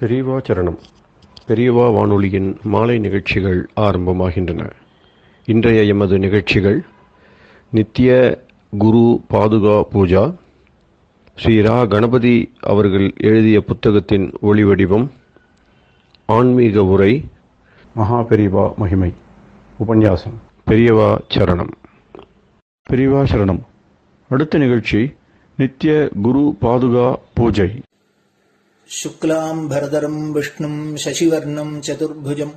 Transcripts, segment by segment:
பெரியவா சரணம். பெரியவா வானொலியின் மாலை நிகழ்ச்சிகள் ஆரம்பமாகின்றன. இன்றைய எமது நிகழ்ச்சிகள் நித்திய குரு பாதுகா பூஜா, ஸ்ரீ ரா கணபதி அவர்கள் எழுதிய புத்தகத்தின் ஒளிவடிவம், ஆன்மீக உரை, மகா பெரியவா மகிமை, உபன்யாசம். பெரியவா சரணம். பெரியவா சரணம். அடுத்த நிகழ்ச்சி நித்திய குரு பாதுகா பூஜை. शुक्लां भरदरं विष्णुं शशिवर्णं चतुर्भुजं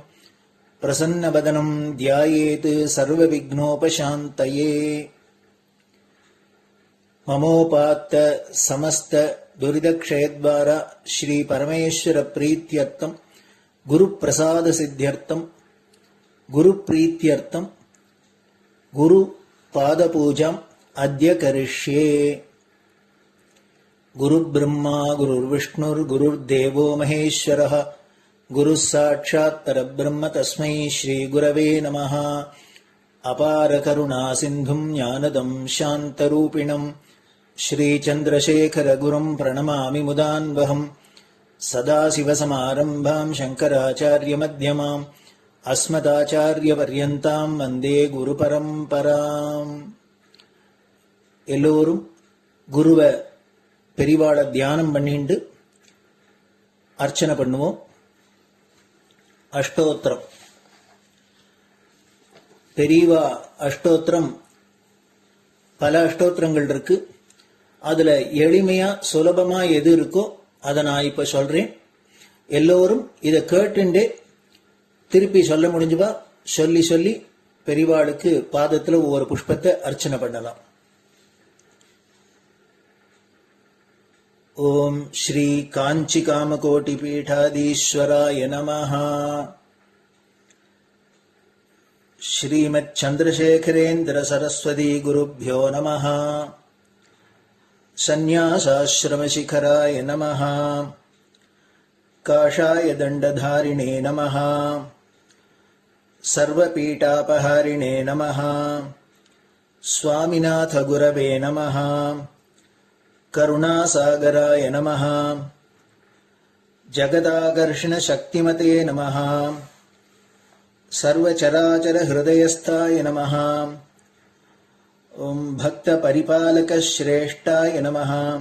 प्रसन्नवदनं ध्यायेत् सर्वविघ्नोपशान्तये। ममोपात्त समस्त दुरितक्षयद्वारा श्री परमेश्वर प्रीत्यर्थं गुरुप्रसाद सिद्ध्यर्थं गुरुप्रीत्यर्थं गुरुपादपूजाम् अद्य करिष्ये। गुरुर्ब्रह्मा गुरुर्विष्णुर्गुरुर्देवो महेश्वरः गुरुः साक्षात् परब्रह्म तस्मै श्रीगुरवे नमः। अपारकरुणासिन्धुं ज्ञानदं शान्तरूपिणं श्रीचन्द्रशेखरगुरुं प्रणमामि मुदान्वहम्। सदाशिवसमारम्भां शङ्कराचार्यमध्यमाम् अस्मदाचार्यपर्यन्तां वन्दे गुरुपरम्पराम्. எல்லோரும் குருவை பெரிவாளை தியானம் பண்ணிண்டு அர்ச்சனை பண்ணுவோம். அஷ்டோத்திரம். பெரியவா அஷ்டோத்திரம் பல அஷ்டோத்திரங்கள் இருக்கு. அதுல எளிமையா சுலபமா எது இருக்கோ அதை நான் இப்ப சொல்றேன். எல்லோரும் இதை கேட்டுண்டே திருப்பி சொல்ல முடிஞ்சுவா சொல்லி சொல்லி பெரிவாளுக்கு பாதத்துல ஒவ்வொரு புஷ்பத்தை அர்ச்சனை பண்ணலாம். ओम श्री कांची कामकोटि पीठाधीश्वराय नमः. श्रीमत् चंद्रशेखरेन्द्र सरस्वती गुरुभ्यो नमः. संन्यासाश्रम शिखराय नमः. काषाय दंडधारिणे नमः. सर्वपीठापहारिणे नमः. स्वामिनाथ गुरवे नमः. करुणासागराय नमः. जगदाकर्षण शक्तिमते नमः. सर्वचराचर हृदयस्थाय नमः. ओम भक्त परिपालक श्रेष्ठाय नमः.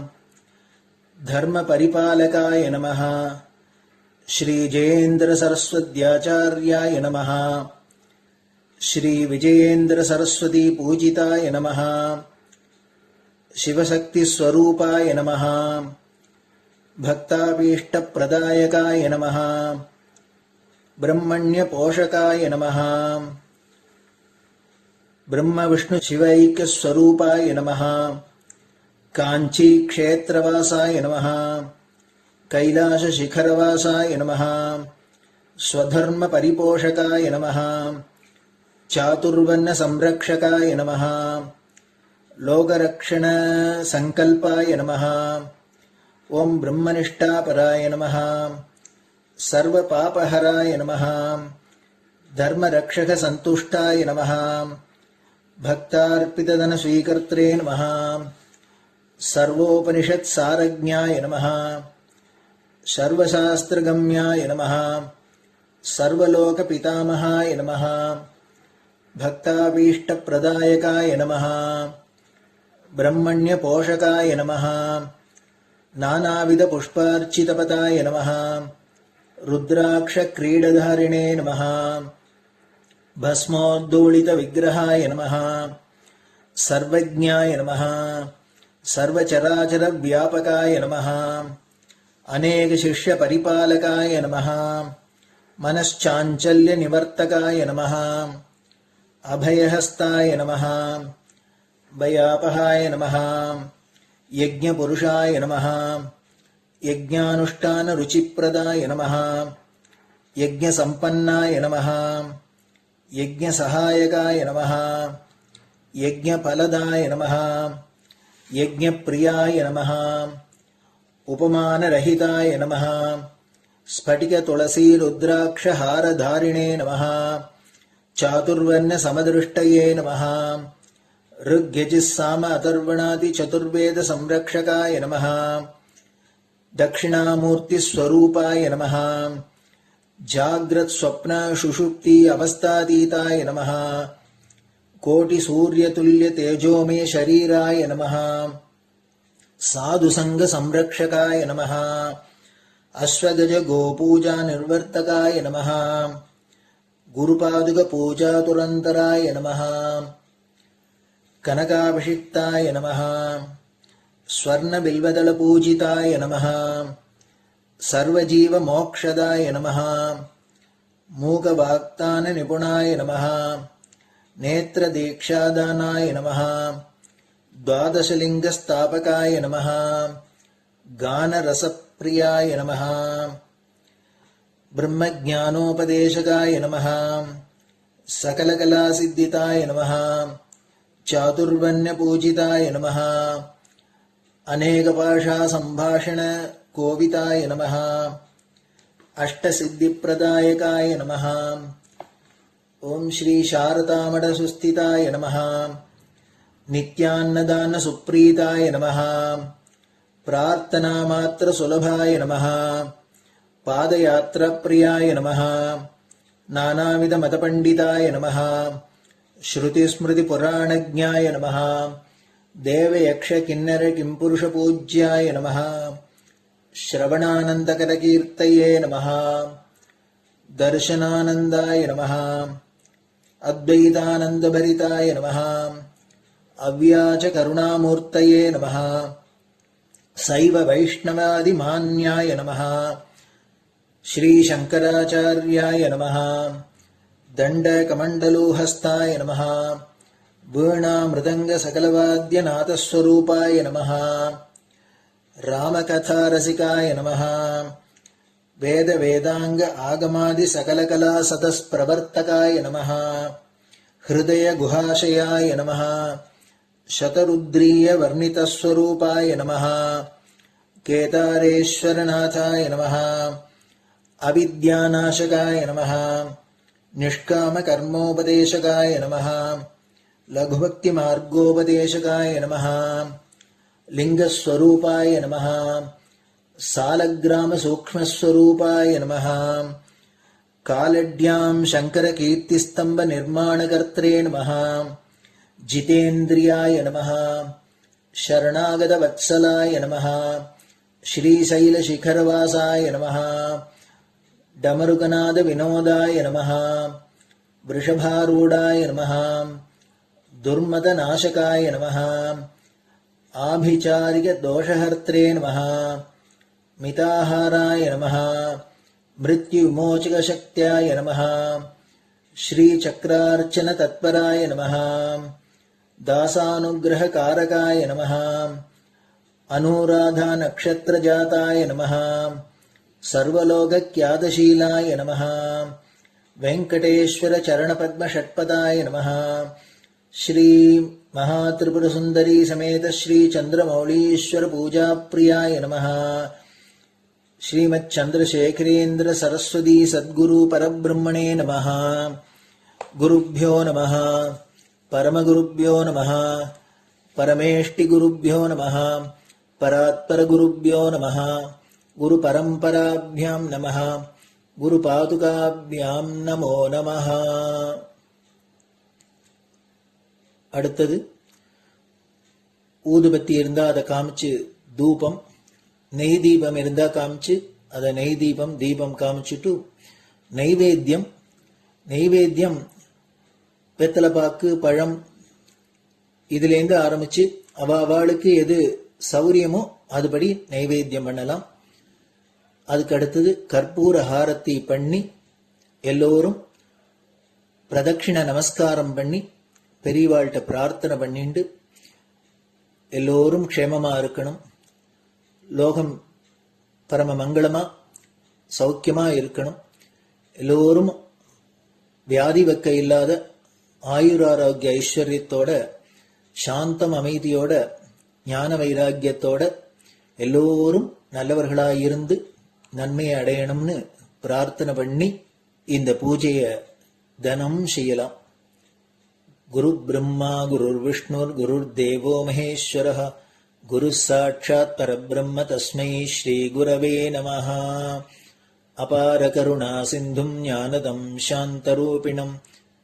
धर्म परिपालकाय नमः. श्री जयेन्द्र सरस्वत्याचार्याय नमः. श्री विजयेन्द्र सरस्वती पूजिताय नमः. शिवशक्ति स्वरूपाय नमः. भक्ताभीष्ट प्रदायकाय नमः. ब्रह्मण्य पोषकाय नमः. ब्रह्म विष्णु शिवैक्य स्वरूपाय नमः. कांची क्षेत्रवासाय नमः. कैलाश शिखरवासाय नमः. स्वधर्म परिपोषकाय नमः. चातुर्वर्ण संरक्षकाय नमः. लोकरक्षण संकल्पाय नमः. ओम ब्रह्मनिष्ठापराय नमः. सर्वपापहराय नमः. धर्मरक्षक संतुष्टाय नमः. भक्तार्पितधन स्वीकर्त्रे नमः. सर्वोपनिषत् सारज्ञाय नमः. सर्वशास्त्रगम्याय नमः. सर्वलोक पितामहाय नमः. भक्ताभीष्ट प्रदायकाय नमः. ब्रह्मण्य पोषकाय नमः. नानाविध पुष्पार्चितपताय नमः. रुद्राक्ष क्रीडधारिणे नमः. भस्मोद्दोलित विग्रहाय नमः. सर्वज्ञाय नमः. सर्वचराचर व्यापकाय नमः. अनेक शिष्य परिपालकाय नमः. मनश्चाञ्चल्य निवर्तकाय नमः. अभयहस्ताय नमः. भयापहाय नमः. यज्ञपुरुषाय नमः. यज्ञानुष्ठान रुचिप्रदाय नमः. यज्ञसम्पन्नाय नमः. यज्ञसहायकाय नमः. यज्ञफलदाय नमः. यज्ञप्रियाय नमः. उपमानरहिताय नमः. स्फटिक तुलसी रुद्राक्ष हारधारिणे नमः. चातुर्वर्ण समदृष्टये नमः. ऋग्यजुस्साम अथर्वणादि चतुर्वेद संरक्षकाय नमः. दक्षिणामूर्तिस्वरूपाय नमः जाग्रत् स्वप्न सुषुप्ति अवस्थातीताय नमः कोटिसूर्यतुल्यतेजोमय शरीराय नमः साधुसङ्गसंरक्षकाय नमः अश्वगज गोपूजा निर्वर्तकाय नमः गुरुपादुकपूजातुरन्तराय नमः कनकाभिषिक्ताय नमः स्वर्णबिल्वदलपूजिताय नमः सर्वजीवमोक्षदाय नमः मूकवाक्ताननिपुणाय नमः नेत्रदीक्षादानाय नमः द्वादशलिङ्गस्थापकाय नमः गानरसप्रियाय नमः ब्रह्मज्ञानोपदेशकाय नमः सकलकलासिद्धिताय नमः चातुर्वर्ण्यपूजिताय नमः अनेकभाषासम्भाषण कोविताय नमः अष्टसिद्धिप्रदायकाय नमः ओम श्री शारदामठसुस्थिताय नमः नित्यान्नदानसुप्रीताय नमः प्रार्थनामात्रसुलभाय नमः पादयात्राप्रियाय नमः नानाविधमतपण्डिताय नमः श्रुतिस्मृतिपुराणज्ञाय नमः देवयक्षकिन्नरकिंपुरुषपूज्याय नमः श्रवणानन्दकरकीर्तये नमः दर्शनानन्दाय नमः अद्वैतानन्दभरिताय नमः अव्याजकरुणामूर्तये नमः शैव वैष्णवादिमान्याय नमः श्रीशङ्कराचार्याय नमः दण्डकमण्डलोहस्ताय नमः वीणामृदङ्गसकलवाद्यनाथस्वरूपाय नमः रामकथारसिकाय नमः वेदवेदाङ्ग आगमादिसकलकलासतस्प्रवर्तकाय नमः हृदयगुहाशयाय नमः शतरुद्रीयवर्णितस्वरूपाय नमः केदारेश्वरनाथाय नमः अविद्यानाशकाय नमः निष्कामकर्मोपदेशकाय नमः लघुभक्तिमार्गोपदेशकाय नमः लिङ्गस्वरूपाय नमः सालग्रामसूक्ष्मस्वरूपाय नमः कालड्यां शङ्करकीर्तिस्तम्भनिर्माणकर्त्रे नमः जितेन्द्रियाय नमः शरणागतवत्सलाय नमः श्रीशैलशिखरवासाय नमः डमरुकनादविनोदाय नमः वृषभारूढाय नमः दुर्मदनाशकाय नमः आभिचारिकदोषहर्त्रे नमः मिताहाराय नमः मृत्युविमोचकशक्त्याय नमः श्रीचक्रार्चनतत्पराय नमः दासानुग्रहकारकाय नमः अनुराधानक्षत्रजाताय नमः सर्वलोकख्यातशीलाय नमः वेङ्कटेश्वरचरणपद्मषट्पदाय नमः श्री महात्रिपुरसुन्दरी समेत श्री चन्द्रमौलीश्वर पूजाप्रियाय नमः श्रीमच्चन्द्रशेखरेन्द्र सरस्वती सद्गुरु परब्रह्मणे नमः गुरुभ्यो नमः परमगुरुभ्यो नमः परमेष्टिगुरुभ्यो नमः परात्परगुरुभ्यो नमः गुरुपरम्पराभ्यां नमः गुरुपादुकाभ्यां नमो नमः. அடுத்தது ஊதுபத்தி இருந்தா அதை காமிச்சு தூபம், நெய் தீபம் இருந்தா காமிச்சு அதை நெய் தீபம் தீபம் காமிச்சுட்டு நைவேத்தியம் வெத்தலைப்பாக்கு பழம் இதுலேருந்து ஆரம்பிச்சு அவளுக்கு எது சௌரியமோ அதுபடி நைவேத்தியம் பண்ணலாம். அதுக்கு அடுத்தது கற்பூர ஹாரத்தி பண்ணி எல்லோரும் பிரதட்சிண நமஸ்காரம் பண்ணி பெரியவாள்கிட்ட பிரார்த்தனை பண்ணிண்டு எல்லோரும் க்ஷேமமா இருக்கணும், லோகம் பரம மங்களமா சௌக்கியமா இருக்கணும், எல்லோரும் வியாதி வெக்க இல்லாத ஆயுராரோக்கிய ஐஸ்வர்யத்தோட சாந்தம் அமைதியோட ஞான வைராக்கியத்தோட எல்லோரும் நல்லவர்களாயிருந்து நன்மையை அடையணும்னு பிரார்த்தனை பண்ணி இந்த பூஜையை தினம் செய்யலாம். குரு பிரம்மா குருர் விஷ்ணுர் குருர் தேவோ மகேஸ்வரः குரு சாட்சாத் பரபிரம்ம தஸ்மை ஸ்ரீ குரவே நமஹ. அபார கருணா சிந்தும் ஞானதம் சாந்தரூபிணம்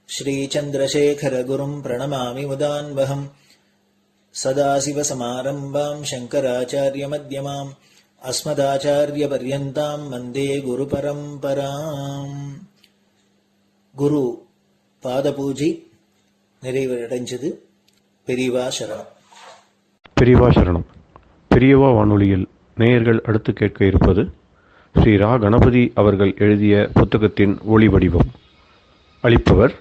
ஸ்ரீ சந்திரசேகர குரும் பிரணமாமி முதான்வகம். சதாசிவசமாரம்பாம் சங்கராச்சாரிய மத்யமாம் அஸ்மதாச்சாரிய பர்யந்தாம் வந்தே குரு பரம்பராம். குரு பாத பூஜை நிறைவடைஞ்சது. பெரியவா சரணம். பெரியவா சரணம். பெரியவா வானொலியில் நேயர்கள் அடுத்து கேட்க இருப்பது ஸ்ரீ ரா கணபதி அவர்கள் எழுதிய புத்தகத்தின் ஒளி வடிவம். அளிப்பவர்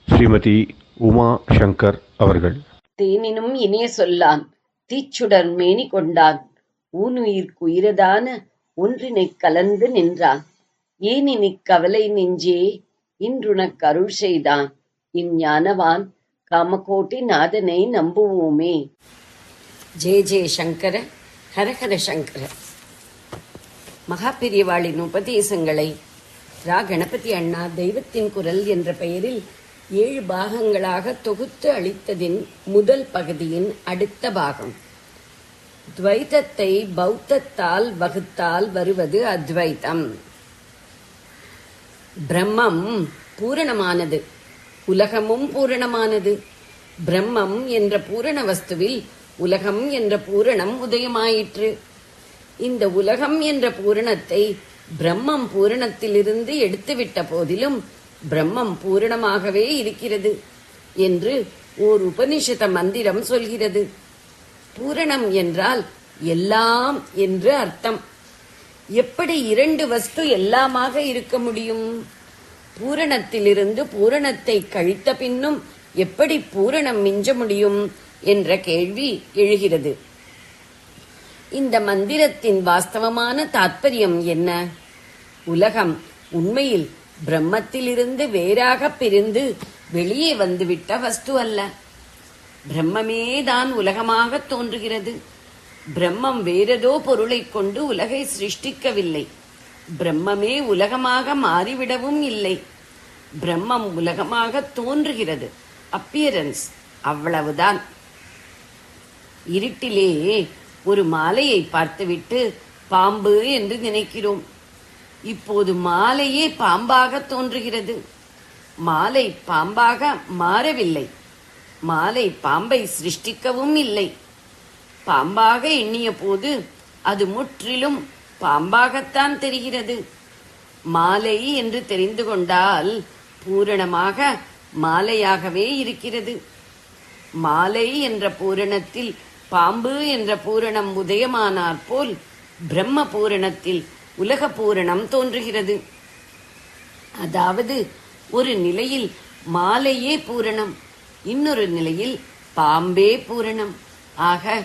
ஸ்ரீமதி உமா சங்கர் அவர்கள். தேனினும் இனிய சொல்லான் தீச்சுடர் மேனி கொண்டான் ஊனுயிர்க்குயிரதான ஒன்றினைக் கலந்து நின்றான் ஏனினிக் கவலை நெஞ்சே இன்றுனக் அருள் செய்தான் இஞ்ஞானவான் காமகோட்டி நாதனை நம்புவோமே. ஜெய ஜெய சங்கர, ஹரஹர சங்கர. மகாபெரியவாளின் உபதேசங்களை ரா கணபதி அண்ணா தெய்வத்தின் குரல் என்ற பெயரில் 7 பாகங்களாக தொகுத்து அளித்ததின் முதல் பகுதியின் அடுத்த பாகம். துவைதத்தை பௌத்தத்தால் வகுத்தால் வருவது அத்வைதம். பிரம்மம் பூரணமானது, உலகமும் பூரணமானது. பிரம்மம் என்ற பூரண வஸ்துவில் உலகம் என்ற பூரணம் உதயமாயிற்று. இந்த உலகம் என்ற பூரணத்தை பிரம்மம் பூரணத்திலிருந்து எடுத்துவிட்ட போதிலும் பிரம்மம் பூரணமாகவே இருக்கிறது என்று ஓர் உபனிஷத மந்திரம் சொல்கிறது. பூரணம் என்றால் எல்லாம் என்று அர்த்தம். எப்படி 2 வஸ்து எல்லாமாக இருக்க முடியும்? பூரணத்திலிருந்து பூரணத்தை கழித்த பின்னும் எப்படி பூரணம் மிஞ்ச முடியும் என்ற கேள்வி எழுகிறது. இந்த மந்திரத்தின் வாஸ்தவமான தாத்பரியம் என்ன? உலகம் உண்மையில் பிரம்மத்திலிருந்து வேறாக பிரிந்து வெளியே வந்துவிட்ட வஸ்து அல்ல. பிரம்மமேதான் உலகமாக தோன்றுகிறது. பிரம்மம் வேறதோ பொருளைக் கொண்டு உலகை சிருஷ்டிக்கவில்லை. பிரம்மமே உலகமாக மாறிவிடவும் இல்லை. பிரம்மம் உலகமாக தோன்றுகிறது, அப்பியரன்ஸ், அவ்வளவுதான். இருட்டிலே ஒரு மாலையை பார்த்துவிட்டு பாம்பு என்று நினைக்கிறோம். இப்போது மாலையே பாம்பாக தோன்றுகிறது. மாலை பாம்பாக மாறவில்லை. மாலை பாம்பை சிருஷ்டிக்கவும் இல்லை. பாம்பாக எண்ணிய போது அது முற்றிலும் பாம்பாகத்தான் தெரிகிறது. மாலை என்று தெரிந்து கொண்டால் பூரணமாக மாலையாகவே இருக்கிறது. மாலை என்ற பூரணத்தில் பாம்பு என்ற பூரணம் உதயமானாற் போல் பிரம்ம பூரணத்தில் உலக பூரணம் தோன்றுகிறது. அதாவது ஒரு நிலையில் மாலையே பூரணம், இன்னொரு நிலையில் பாம்பே பூரணம். ஆக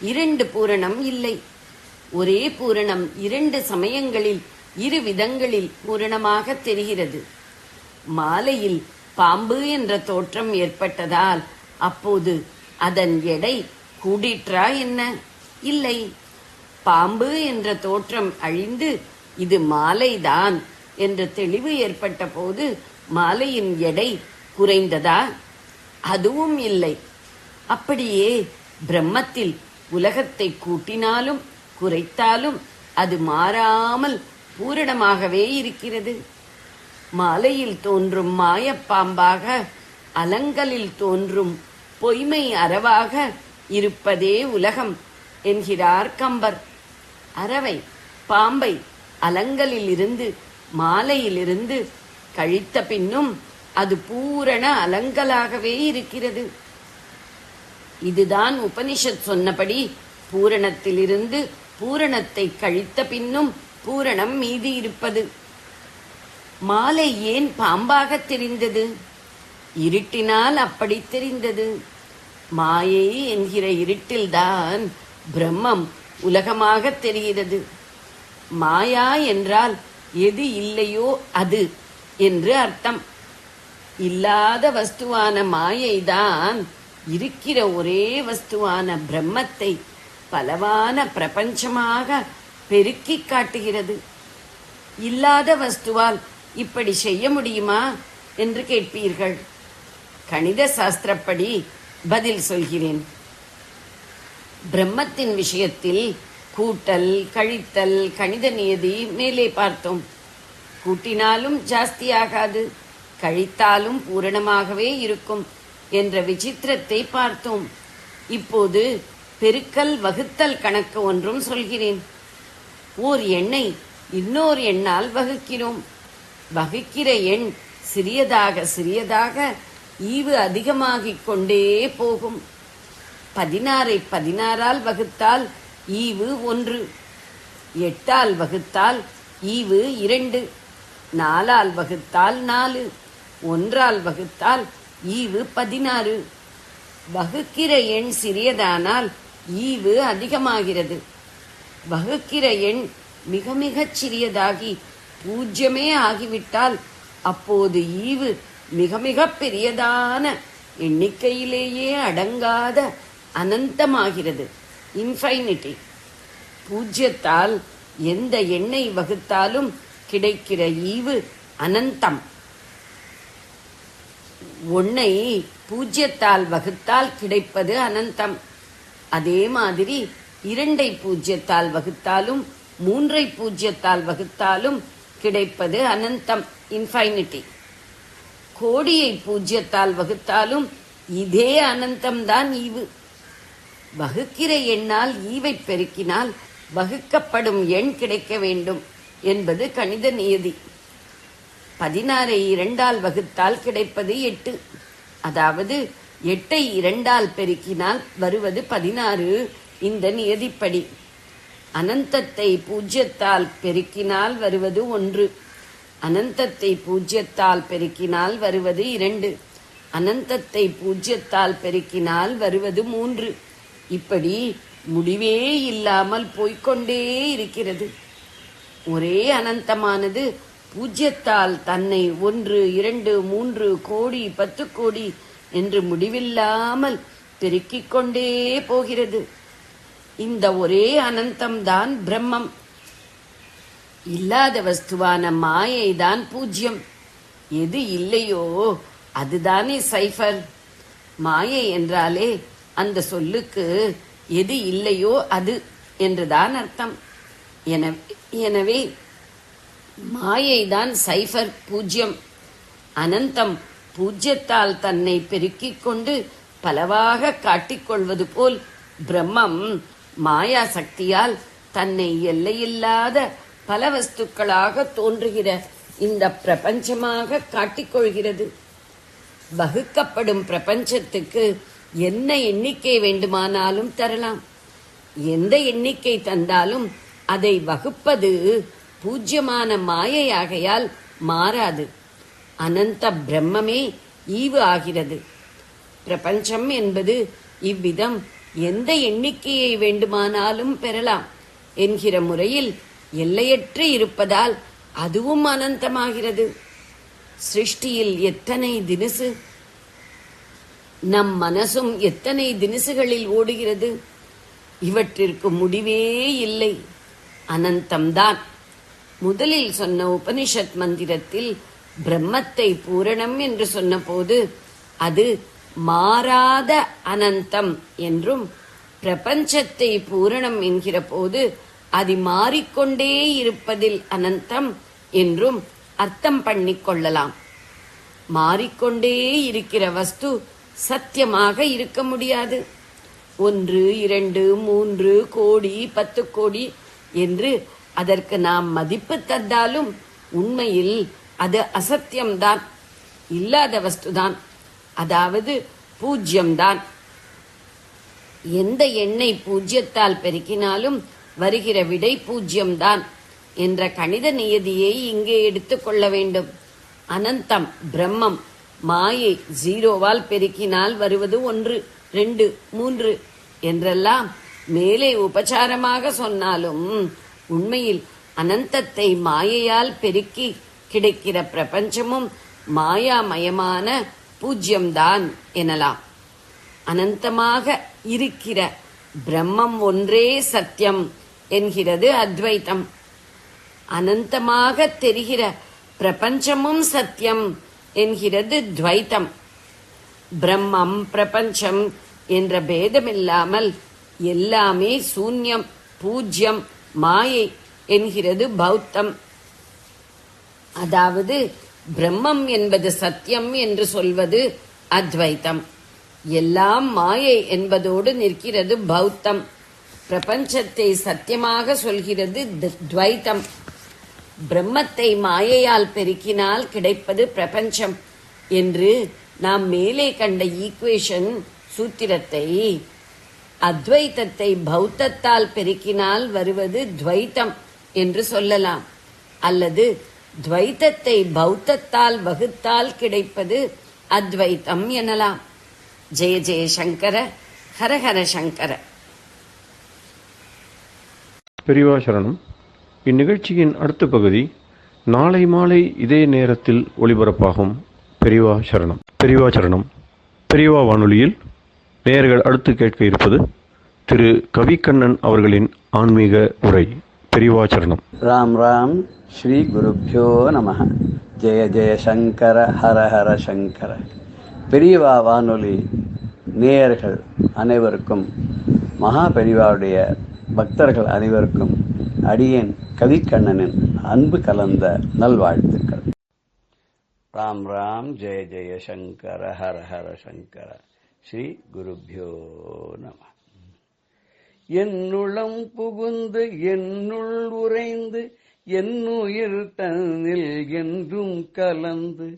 2 பூரணம் இல்லை. ஒரே பூரணம் 2 சமயங்களில் 2 விதங்களில் பூரணமாக தெரிகிறது. மாலையில் பாம்பு என்ற தோற்றம் ஏற்பட்டதால் அப்போது அதன் எடை கூடிற்றா என்ன? இல்லை. பாம்பு என்ற தோற்றம் அழிந்து இது மாலைதான் என்ற தெளிவு ஏற்பட்ட போது மாலையின் எடை குறைந்ததா? அதுவும் இல்லை. அப்படியே பிரம்மத்தில் உலகத்தை கூட்டினாலும் குறைத்தாலும் அது மாறாமல் பூரணமாகவே இருக்கிறது. மாலையில் தோன்றும் மாயப்பாம்பாக, அலங்கலில் தோன்றும் பொய்மை அறவாக இருப்பதே உலகம் என்கிறார் கம்பர். அறவை பாம்பை அலங்கலில் இருந்து மாலையிலிருந்து கழித்த பின்னும் அது பூரண அலங்கலாகவே இருக்கிறது. இதுதான் உபனிஷத் சொன்னபடி பூரணத்திலிருந்து பூரணத்தை கழித்த பின்னும் பூரணம் மீதி இருப்பது. மாலை ஏன் பாம்பாக தெரிந்தது? இருட்டினால் அப்படி தெரிந்தது. மாயை என்கிற இருட்டில்தான் பிரம்மம் உலகமாக தெரிகிறது. மாயா என்றால் எது இல்லையோ அது என்று அர்த்தம். இல்லாத வஸ்துவான மாயைதான் இருக்கிற ஒரே வஸ்துவான பிரம்மத்தை பலவான பிரபஞ்சமாக பெருக்கிக் காட்டுகிறது. இல்லாத வஸ்துவால் இப்படி செய்ய முடியுமா என்று கேட்பீர்கள். கணித சாஸ்திரப்படி பதில் சொல்கிறேன். பிரம்மத்தின் விஷயத்தில் கூட்டல் கழித்தல் கணித நியதி மேலே பார்த்தோம். கூட்டினாலும் ஜாஸ்தியாகாது, கழித்தாலும் பூரணமாகவே இருக்கும் என்ற விசித்திரத்தை பார்த்தோம். இப்போது பெருக்கல் வகுத்தல் கணக்கு ஒன்றும் சொல்கிறேன். ஓர் எண்ணை இன்னொரு எண்ணால் வகுக்கிறோம். வகுக்கிற எண் சிறியதாக சிறியதாக ஈவு அதிகமாகிக் கொண்டே போகும். 16 16ஆல் வகுத்தால் ஈவு 1, 8ஆல் வகுத்தால் ஈவு 2, 4ஆல் வகுத்தால் 4, 1ஆல் வகுத்தால் ஈவு 16. வகுக்கிற எண் சிறியதானால் ஈவு அதிகமாகிறது. வகுக்கிற எண் மிக மிகச் சிறியதாகி 0 ஆகிவிட்டால் அப்போது ஈவு மிக மிக பெரியதான எண்ணிக்கையிலேயே அடங்காத அனந்தமாகிறது, இன்ஃபைனிட்டி. 0ஆல் எந்த எண்ணை வகுத்தாலும் கிடைக்கிற ஈவு அனந்தம். 1ஐ 0ஆல் வகுத்தால் கிடைப்பது அனந்தம். அதே மாதிரி 2ஐ 0ஆல் வகுத்தாலும் 3ஐ 0ஆல் வகுத்தாலும் கிடைப்பது அனந்தம், இன்ஃபைனிட்டி. கோடியை 0ஆல் வகுத்தாலும் இதே அனந்தம்தான் ஈவு. வகுக்கிற எண்ணால் ஈவை பெருக்கினால் வகுக்கப்படும் எண் கிடைக்க வேண்டும் என்பது கணித நியதி. 16ஐ 2ஆல் வகுத்தால் கிடைப்பது 8. அதாவது 8ஐ 2ஆல் பெருக்கினால் வருவது 16 இந்த நியதிப்படி. அனந்தத்தை 0ஆல் பெருக்கினால் வருவது 1, அனந்தத்தை 0ஆல் பெருக்கினால் வருவது 2, அனந்தத்தை 0ஆல் பெருக்கினால் வருவது 3. இப்படி முடிவே இல்லாமல் போய்கொண்டே இருக்கிறது. ஒரே அனந்தமானது 0ஆல் தன்னை 1, 2, 3 கோடி 10 கோடி என்று முடிவில்லாமல் பெருக்கிக் கொண்டே போகிறது. இந்த ஒரே அனந்தம்தான் பிரம்மம். இல்லாத வஸ்துவான மாயை தான் 0. எது இல்லையோ அதுதானே சைஃபர். மாயை என்றாலே அந்த சொல்லுக்கு எது இல்லையோ அது என்றுதான் அர்த்தம். எனவே மாயைதான் சைஃபர், 0. அனந்தம் 0ஆல் தன்னை பெருக்கிக் கொண்டு பலவாக காட்டிக்கொள்வது போல் பிரம்மம் மாயா சக்தியால் தன்னை எல்லையில்லாத பல வஸ்துக்களாக தோன்றுகிற இந்த பிரபஞ்சமாக காட்டிக்கொள்கிறது. வகுக்கப்படும் பிரபஞ்சத்துக்கு என்ன எண்ணிக்கை வேண்டுமானாலும் தரலாம். எந்த எண்ணிக்கை தந்தாலும் அதை வகுப்பது 0மான மாயையாகையால் மாறாது. அனந்த பிரம்மமே ஈவு ஆகிறது. பிரபஞ்சம் என்பது இவ்விதம் எந்த எண்ணிக்கையை வேண்டுமானாலும் பெறலாம் என்கிற முறையில் எல்லையற்று இருப்பதால் அதுவும் அனந்தமாகிறது. சிருஷ்டியில் எத்தனை தினுசு, நம் மனசும் எத்தனை தினுசுகளில் ஓடுகிறது. இவற்றிற்கு முடிவே இல்லை, அனந்தம்தான். முதலில் சொன்ன உபனிஷத் மந்திரத்தில் பிரம்மத்தை பூரணம் என்று சொன்னபோது அது மாறாத அனந்தம் என்றும், பிரபஞ்சத்தை பூரணம் என்கிற போது அது மாறிக்கொண்டே இருப்பதில் அனந்தம் என்றும் அர்த்தம் பண்ணிக்கொள்ளலாம். மாறிக்கொண்டே இருக்கிற வஸ்து சத்தியமாக இருக்க முடியாது. 1, 2, 3 கோடி 10 கோடி என்று அதற்கு நாம் மதிப்பு தந்தாலும் உண்மையில் அது அசத்தியம்தான், இல்லாத வஸ்துதான், அதாவது 0தான். எந்த எண்ணை 0ஆல் பெருக்கினாலும் வருகிற விடை 0தான் என்ற கணித நியதியை இங்கே எடுத்துக்கொள்ள வேண்டும். அனந்தம் பிரம்மம் மாயை 0வால் பெருக்கினால் வருவது 1, 2, 3 என்றெல்லாம் மேலே உபசாரமாக சொன்னாலும் உண்மையில் அனந்தத்தை மாயையால் பெருக்கி கிடைக்கிற பிரபஞ்சமும் மாயாமயமான 0தான் எனலாம். அனந்தமாக இருக்கிற பிரம்மம் ஒன்றே சத்தியம் என்கிறது அத்வைத்தம். அனந்தமாக தெரிகிற பிரபஞ்சமும் சத்தியம் என்கிறது துவைத்தம். பிரம்மம் பிரபஞ்சம் என்ற பேதமில்லாமல் எல்லாமே சூன்யம், பூஜ்யம், மாயை என்கிறது பௌத்தம். அதாவது பிரம்மம் என்பது சத்தியம் என்று சொல்வது அத்வைத்தம். எல்லாம் மாயை என்பதோடு நிற்கிறது பௌத்தம். பிரபஞ்சத்தை சத்தியமாக சொல்கிறது துவைத்தம். பிரம்மத்தை மாயையால் பெருக்கினால் கிடைப்பது பிரபஞ்சம் என்று நாம் மேலே கண்ட ஈக்குவேஷன் சூத்திரத்தை அத்வைத்தத்தை பௌத்தத்தால் பெருக்கினால் வருவது துவைத்தம் என்று சொல்லலாம். அல்லது துவைத்தத்தை பௌத்தத்தால் வகுத்தால் கிடைப்பது அத்வைத்தம் எனலாம். ஜெய ஜெய சங்கர, ஹரஹர சங்கர. பெரியவா சரணம். இந்நிகழ்ச்சியின் அடுத்த பகுதி நாளை மாலை இதே நேரத்தில் ஒளிபரப்பாகும். பெரியவா சரணம். பெரியவா சரணம். பெரியவா வானொலியில் நேயர்கள் அடுத்து கேட்க இருப்பது திரு கவிக்கண்ணன் அவர்களின் ஆன்மீக உரை. பெரியவா சரணம். ராம் ராம். ஸ்ரீ குருப்யோ நமஹ. ஜெய ஜெய சங்கர, ஹர ஹர சங்கர. பெரியவா வானொலி நேயர்கள் அனைவருக்கும், மகா பெரியவாவுடைய பக்தர்கள் அனைவருக்கும் அடியேன் கவிக்கண்ணனின் அன்பு கலந்த நல்வாழ்த்துக்கள். ராம் ராம். ஜெய ஜெய சங்கர, ஹர ஹர சங்கர. ஸ்ரீ குருப்யோ நம. என்னுளம் புகுந்து என்னுள் உறைந்து என்னுயிர் தன்னில் என்றும் கலந்து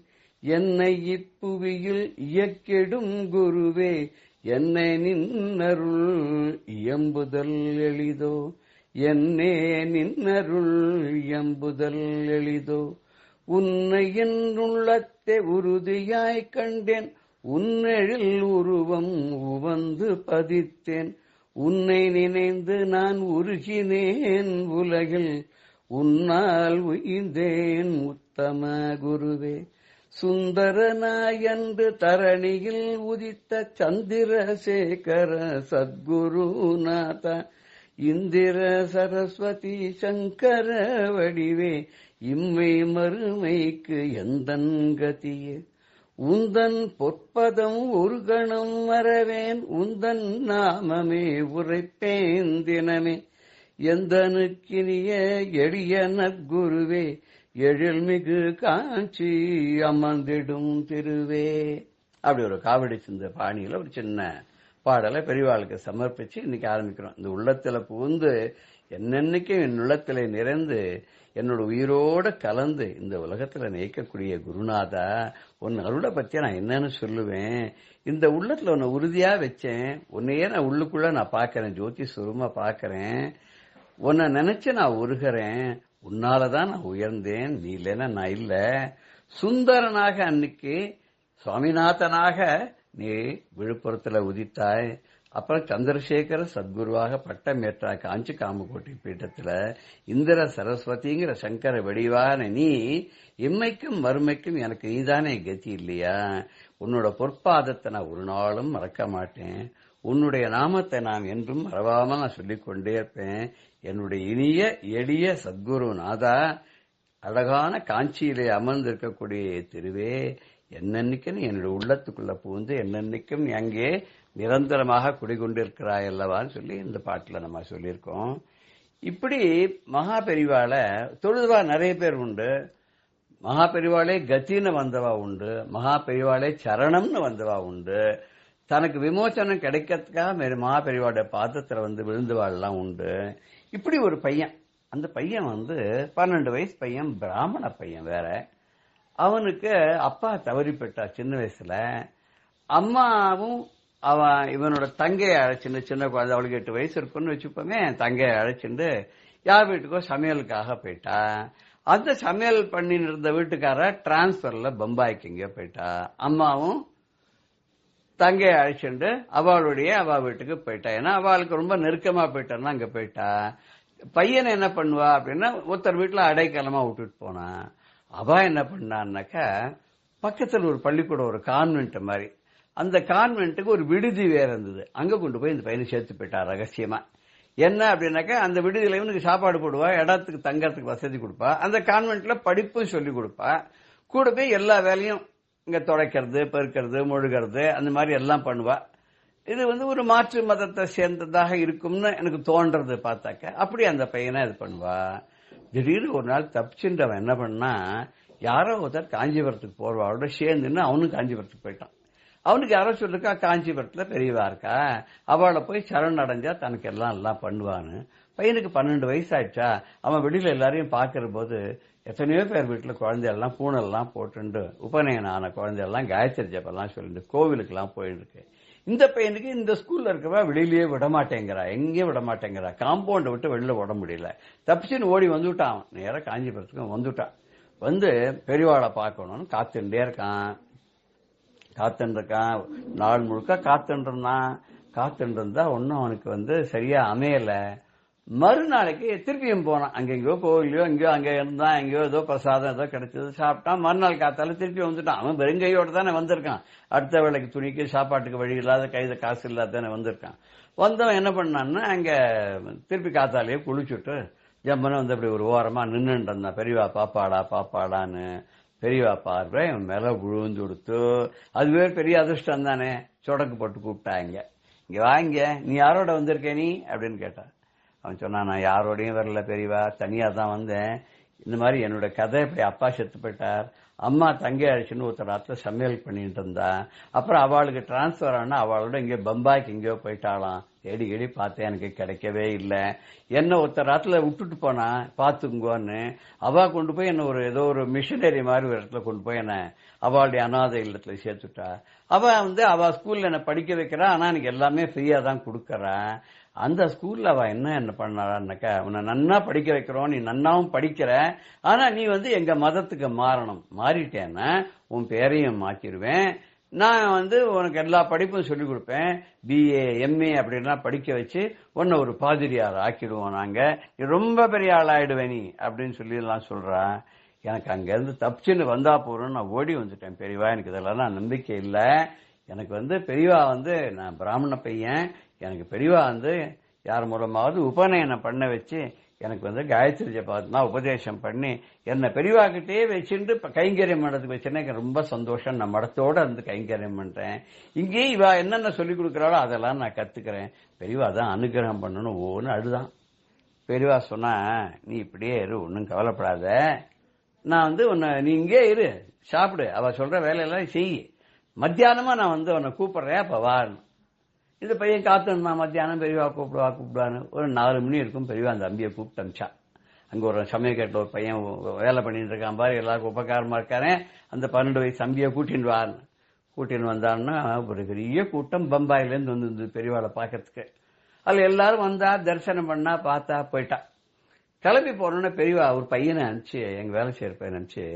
என்னை இப்புவியில் இயக்கெடும் குருவே, என்னை நின்னருள் இயம்புதல் எளிதோ, என்னே நின்னருள் இயம்புதல் எளிதோ. உன்னை என் உள்ளத்தை உறுதியாய் கண்டேன், உன்னெழில் உருவம் உவந்து பதித்தேன். உன்னை நினைந்து நான் உருகினேன் உலகில், உன்னால் உயிர்ந்தேன் உத்தம குருவே. சுந்தரனாயன்று தரணியில் உதித்த சந்திரசேகர சத்குருநாத, இந்திர சரஸ்வதி சங்கர வடிவே, இம்மை மறுமைக்கு எந்தன் கதியே. உந்தன் பொற்பதம் ஒரு கணம் மறவேன், உந்தன் நாமமே உரைப்பேன் தினமே. எந்தனுக்கினிய எளிய நற்குருவே, எழில்மிகு காஞ்சி அமர்ந்திடும் திருவே. அப்படி ஒரு காவடி சிந்த பாணியில ஒரு சின்ன பாடலை பெரியவாளுக்கு சமர்ப்பிச்சு இன்னைக்கு ஆரம்பிக்கிறோம். இந்த உள்ளத்துல புகுந்து என்னன்னைக்கும் என் உள்ளத்துல நிறைந்து என்னோட உயிரோட கலந்து இந்த உலகத்துல நினைக்கக்கூடிய குருநாதா, உன் அருளை பத்தி நான் என்னன்னு சொல்லுவேன். இந்த உள்ளத்துல உன்னை உறுதியா வச்சேன். உன்னையே நான் உள்ளுக்குள்ள நான் பாக்கிறேன், ஜோதி சுரூபமா பாக்கிறேன். உன்னை நினைச்சு நான் உருகிறேன். உன்னாலதான் நான் உயர்ந்தேன், நீ இல்லைன்னா நான் இல்ல. சுந்தரனாக அன்னைக்கு சுவாமிநாதனாக நீ விழுப்புரத்துல உதித்தாய். அப்புறம் சந்திரசேகர சத்குருவாக பட்டம் ஏற்றாய் காஞ்சி காமகோட்டை பீட்டத்துல. இந்திர சரஸ்வதிங்கிற சங்கர வடிவான நீ இம்மைக்கும் மறுமைக்கும் எனக்கு நீதானே கதி இல்லையா? உன்னோட பொற்பாதத்தை நான் ஒரு நாளும் மறக்க மாட்டேன். உன்னுடைய நாமத்தை நான் என்றும் மறவாம நான் சொல்லிக் கொண்டே இருப்பேன். என்னுடைய இனிய எளிய சத்குரு நாதா, அழகான காஞ்சியிலே அமர்ந்திருக்கக்கூடிய திருவே, என்னன்னைக்கும் நீ என்னுடைய உள்ளத்துக்குள்ள புகுந்து என்னன்னைக்கும் நீ அங்கே நிரந்தரமாக குடிகொண்டிருக்கிறாய் அல்லவான்னு சொல்லி இந்த பாட்டுல நம்ம சொல்லியிருக்கோம். இப்படி மகா பெரிவாள தொழுதுவா நிறைய பேர் உண்டு. மகா பெரிவாளே கத்தின்னு வந்தவா உண்டு, மகா பெரிவாளே சரணம்னு வந்தவா உண்டு. தனக்கு விமோசனம் கிடைக்கிறதுக்காக மகா பெரிவாளுடைய பாதத்துல விழுந்தவாள்லாம் உண்டு. இப்படி ஒரு பையன், அந்த பையன் 12 வயசு பையன், பிராமண பையன் வேற. அவனுக்கு அப்பா தவறி போயிட்டா சின்ன வயசுல. அம்மாவும் இவனோட தங்கையை அழைச்சிட்டு, சின்ன குழந்தை, அவளுக்கு 8 வயசு இருக்குன்னு வச்சுப்போமே, தங்கையை அழைச்சிட்டு யார் வீட்டுக்கோ சமையலுக்காக போயிட்டா. அந்த சமையல் பண்ணிட்டு இருந்த வீட்டுக்கார டிரான்ஸ்பர்ல பம்பாய்க்கு எங்கேயோ போயிட்டா. அம்மாவும் தங்கையை அழைச்சிட்டு அவ வீட்டுக்கு போயிட்டா. ஏன்னா அவளுக்கு ரொம்ப நெருக்கமா போயிட்டான்னா அங்க போயிட்டா. பையனை என்ன பண்ணுவா அப்படின்னா, ஒருத்தர் வீட்டுல அடைக்கலமா விட்டுட்டு போனா. அவ என்ன பண்ணான்னாக்கா, பக்கத்துல ஒரு பள்ளிக்கூடம், ஒரு கான்வென்ட் மாதிரி, அந்த கான்வென்ட்டுக்கு ஒரு விடுதி வேற இருந்தது. அங்க கொண்டு போய் இந்த பையனை சேர்த்து போயிட்டா ரகசியமா. என்ன அப்படின்னாக்கா, அந்த விடுதியில இவனுக்கு சாப்பாடு போடுவா, இடத்துக்கு தங்கறதுக்கு வசதி கொடுப்பா, அந்த கான்வென்ட்ல படிப்பும் சொல்லி கொடுப்பா. கூட போய் எல்லா வேலையும் இங்க துடைக்கிறது, பெருக்கிறது, மொழுகிறது, அந்த மாதிரி எல்லாம் பண்ணுவா. இது ஒரு மாற்று மதத்தை சேர்ந்ததாக இருக்கும்னு எனக்கு தோன்றது பார்த்தாக்க. அப்படி அந்த பையனை இது பண்ணுவா. திடீர்னு ஒரு நாள் தப்பிச்சுன்றவன் என்ன பண்ணா, யாரோ ஒருத்தர் காஞ்சிபுரத்துக்கு போறவாளோட சேர்ந்துன்னு அவனும் காஞ்சிபுரத்துக்கு போயிட்டான். அவனுக்கு யாரோ சொல்லிருக்கா காஞ்சிபுரத்துல பெரியவா இருக்கா, அவளை போய் சரண் அடைஞ்சா தனக்கு எல்லாம் பண்ணுவான்னு. பையனுக்கு 12 வயசு ஆயிடுச்சா. அவன் வெளியில எல்லாரையும் பாக்குற போது எத்தனையோ பேர் வீட்டுல குழந்தையெல்லாம் பூனெல்லாம் போட்டு உபநயனம் ஆன குழந்தையெல்லாம் காயத்ரி ஜபெல்லாம் சொல்லிட்டு கோவிலுக்கு எல்லாம் போயிட்டு இருக்கு. இந்த பையனுக்கு இந்த ஸ்கூல்ல இருக்கவா வெளியிலேயே விட மாட்டேங்கிறா, எங்கேயும் விட மாட்டேங்கிறா. காம்பவுண்ட் விட்டு வெளியில விட முடியல. தப்பிச்சுன்னு ஓடி வந்துட்டான். நேரம் காஞ்சிபுரத்துக்கு வந்துட்டான். பெரியவாளை பார்க்கணும்னு காத்துட்டே இருக்கான். நாள் முழுக்க காத்துட்டு இருந்தா ஒன்னும் அவனுக்கு சரியா அமையல. மறுநாளைக்கு திருப்பியும் போனான். அங்கெங்கயோ கோவிலையோ எங்கேயோ அங்க இருந்தான். எங்கேயோ ஏதோ பிரசாதம் ஏதோ கிடைச்சது சாப்பிட்டான். மறுநாள் காத்தால திருப்பி வந்துட்டான். அவன் வெறுங்கையோட தானே வந்திருக்கான். அடுத்த வேலைக்கு துணிக்கு சாப்பாட்டுக்கு வழி இல்லாத கையில காசு இல்லாத தானே வந்திருக்கான். வந்தவன் என்ன பண்ணான்னு அங்க திருப்பி காத்தாலேயே குளிச்சுட்டு ஜம்மனு அப்படி ஒரு ஓரமா நின்னுட்டு இருந்தான். பெரியவா பாப்பாடான்னு. பெரியவா பார்வை அவன் மேல விழுந்து கொடுத்து, அதுவே பெரிய அதிர்ஷ்டம் தானே. சொடக்கு போட்டு கூப்பிட்டாங்க. இங்க வாங்க, நீ யாரோட வந்திருக்க நீ அப்படின்னு கேட்டான். அவன் சொன்னா, நான் யாரோடையும் வரல பெரியவா, தனியா தான் வந்தேன். இந்த மாதிரி என்னோட கதை இப்படி அப்பா செத்து போயிட்டார், அம்மா தங்கை அழிச்சுன்னு ஒருத்தர் ராத்திர சமையல் பண்ணிட்டு இருந்தா. அப்புறம் அவளுக்கு டிரான்ஸ்பர் ஆனா அவளோட இங்கே பம்பாய்க்கு எங்கேயோ போயிட்டாளாம். தேடி பார்த்தேன், எனக்கு கிடைக்கவே இல்லை. என்ன ஒருத்தர் ராத்திர விட்டுட்டு போனா பாத்துங்கோன்னு அவ கொண்டு போய் என்ன ஏதோ ஒரு மிஷனரி மாதிரி ஒரு இடத்துல கொண்டு போய் என்ன அவளுடைய அநாதை இல்லத்துல சேர்த்துட்டா. அவ ஸ்கூல்ல என்ன படிக்க வைக்கிறா. ஆனா எனக்கு எல்லாமே ஃப்ரீயா தான் கொடுக்கறா. அந்த ஸ்கூல்ல அவ என்ன பண்ணாக்கா, உன்னை நன்னா படிக்க வைக்கிறோம், நீ நன்னாவும் படிக்கிற, ஆனா நீ எங்க மதத்துக்கு மாறணும். மாறிட்டேன்னா உன் பேரையும் மாத்திருவேன். நான் உனக்கு எல்லா படிப்பும் சொல்லிக் கொடுப்பேன். BA MA அப்படின்லாம் படிக்க வச்சு உன்னை ஒரு பாதிரியார் ஆக்கிடுவோம் நாங்க. நீ ரொம்ப பெரிய ஆளாயிடுவேன் நீ அப்படின்னு சொல்லி எல்லாம் சொல்றா. எனக்கு அங்க இருந்து தப்பிச்சுன்னு வந்தா போறோம்னு நான் ஓடி வந்துட்டேன். பெரியவா, எனக்கு இதெல்லாம் நம்பிக்கை இல்லை. எனக்கு பெரியவா நான் பிராமண பையன். எனக்கு பெரியவா யார் மூலமாவது உபநயனம் பண்ண வச்சு எனக்கு காயத்ரி ஜபத்னா உபதேசம் பண்ணி என்ன பெரியவா கிட்டே வச்சுட்டு கைங்கரியம் பண்ணதுக்கு வச்சுன்னா எனக்கு ரொம்ப சந்தோஷம். நான் மடத்தோட கைங்கரியம் பண்றேன். இங்கேயும் இவா என்னென்ன சொல்லிக் கொடுக்கறாளோ அதெல்லாம் நான் கத்துக்கிறேன். பெரியவா தான் அனுகிரகம் பண்ணணும் ஓன்னு அழுதான். பெரியவா சொன்னா, நீ இப்படியே இரு, ஒன்னும் கவலைப்படாத. நான் உன்னை நீ இங்கே இரு, சாப்பிடு, அவ சொல்ற வேலையெல்லாம் செய். மத்தியானமா நான் உன்னை கூப்பிடுறேன், அப்ப வான்னு. இந்த பையன் காத்துனா மத்தியானம் பெரியவா கூப்பிடுவான்னு ஒரு 4 மணி இருக்கும். பெரியவா அந்த அம்பியை கூப்பிட்டு அமிச்சா. அங்க ஒரு சமயக்கட்டில் ஒரு பையன் வேலை பண்ணிட்டு இருக்கான் பாரு, எல்லாருக்கும் உபகாரமா இருக்கானே, அந்த 12 வயசு அம்பியை கூட்டின்னு வான்னு. கூட்டின்னு வந்தான்னா ஒரு பெரிய கூட்டம் பம்பாயில இருந்து வந்து பெரியவாளை பாக்கிறதுக்கு. அதுல எல்லாரும் வந்தா, தரிசனம் பண்ணா, பார்த்தா, போயிட்டா. கிளம்பி போனோன்னா பெரியவா ஒரு பையனை அனுப்பிச்சு, எங்க வேலை செய்யற பையனை அனுப்பிச்சு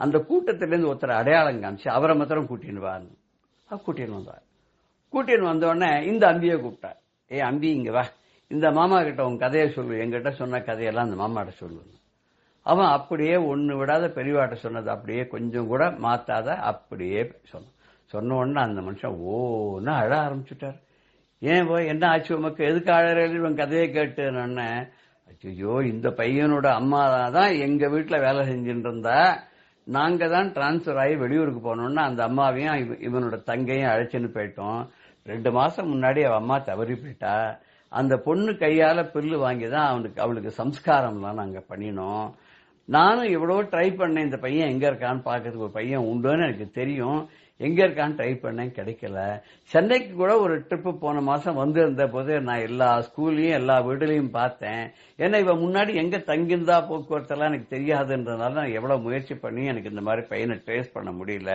அந்த கூட்டத்திலேருந்து ஒருத்தர் அடையாளம் காமிச்சு அவரை மாத்திரம் கூட்டின்னு வான்னு. கூட்டின்னு வந்தார். கூட்டின்னு வந்தோடனே இந்த அம்பியை கூப்பிட்டார். அம்பி இங்க வா, இந்த மாமா கிட்ட உன் கதையை சொல்லு, எங்கிட்ட சொன்ன கதையெல்லாம் அந்த மாமாட்ட சொல்லு. அவன் அப்படியே ஒண்ணு விடாத பெரியவாட்ட சொன்னது அப்படியே கொஞ்சம் கூட மாத்தாத அப்படியே சொன்ன உடனே அந்த மனுஷன் ஓன்னு அழ ஆரம்பிச்சுட்டார். ஏன் போய் என்ன ஆச்சு உமக்கு, எதுக்கு அழறேன்னு உன் கதையை கேட்டுன்னு. ஐயோ, இந்த பையனோட அம்மா தான் எங்க வீட்டுல வேலை செஞ்சுட்டு இருந்தா, நாங்க தான் டிரான்ஸ்பர் ஆகி வெளியூருக்கு போனோம்னா அந்த அம்மாவையும் இவனோட தங்கையும் அழைச்சுன்னு போயிட்டோம். 2 மாசம் முன்னாடி அவ அம்மா தவறி போயிட்டா. அந்த பொண்ணு கையால பில்லு வாங்கிதான் அவளுக்கு சம்ஸ்காரம்லாம் நாங்க பண்ணினோம். நானும் எவ்வளவோ ட்ரை பண்ணேன், இந்த பையன் எங்க இருக்கான்னு பாக்கிறதுக்கு. ஒரு பையன் உண்டுன்னு எனக்கு தெரியும், எங்க இருக்கான்னு ட்ரை பண்ணேன், கிடைக்கல. சென்னைக்கு கூட ஒரு ட்ரிப்பு போன மாசம் வந்திருந்த போது நான் எல்லா ஸ்கூல்லையும் எல்லா வீடுலையும் பார்த்தேன். ஏன்னா இவ முன்னாடி எங்க தங்கியிருந்தா போக்குவரத்தெல்லாம் எனக்கு தெரியாதுன்றதுனால நான் எவ்வளவு முயற்சி பண்ணி எனக்கு இந்த மாதிரி பையனை ட்ரேஸ் பண்ண முடியல.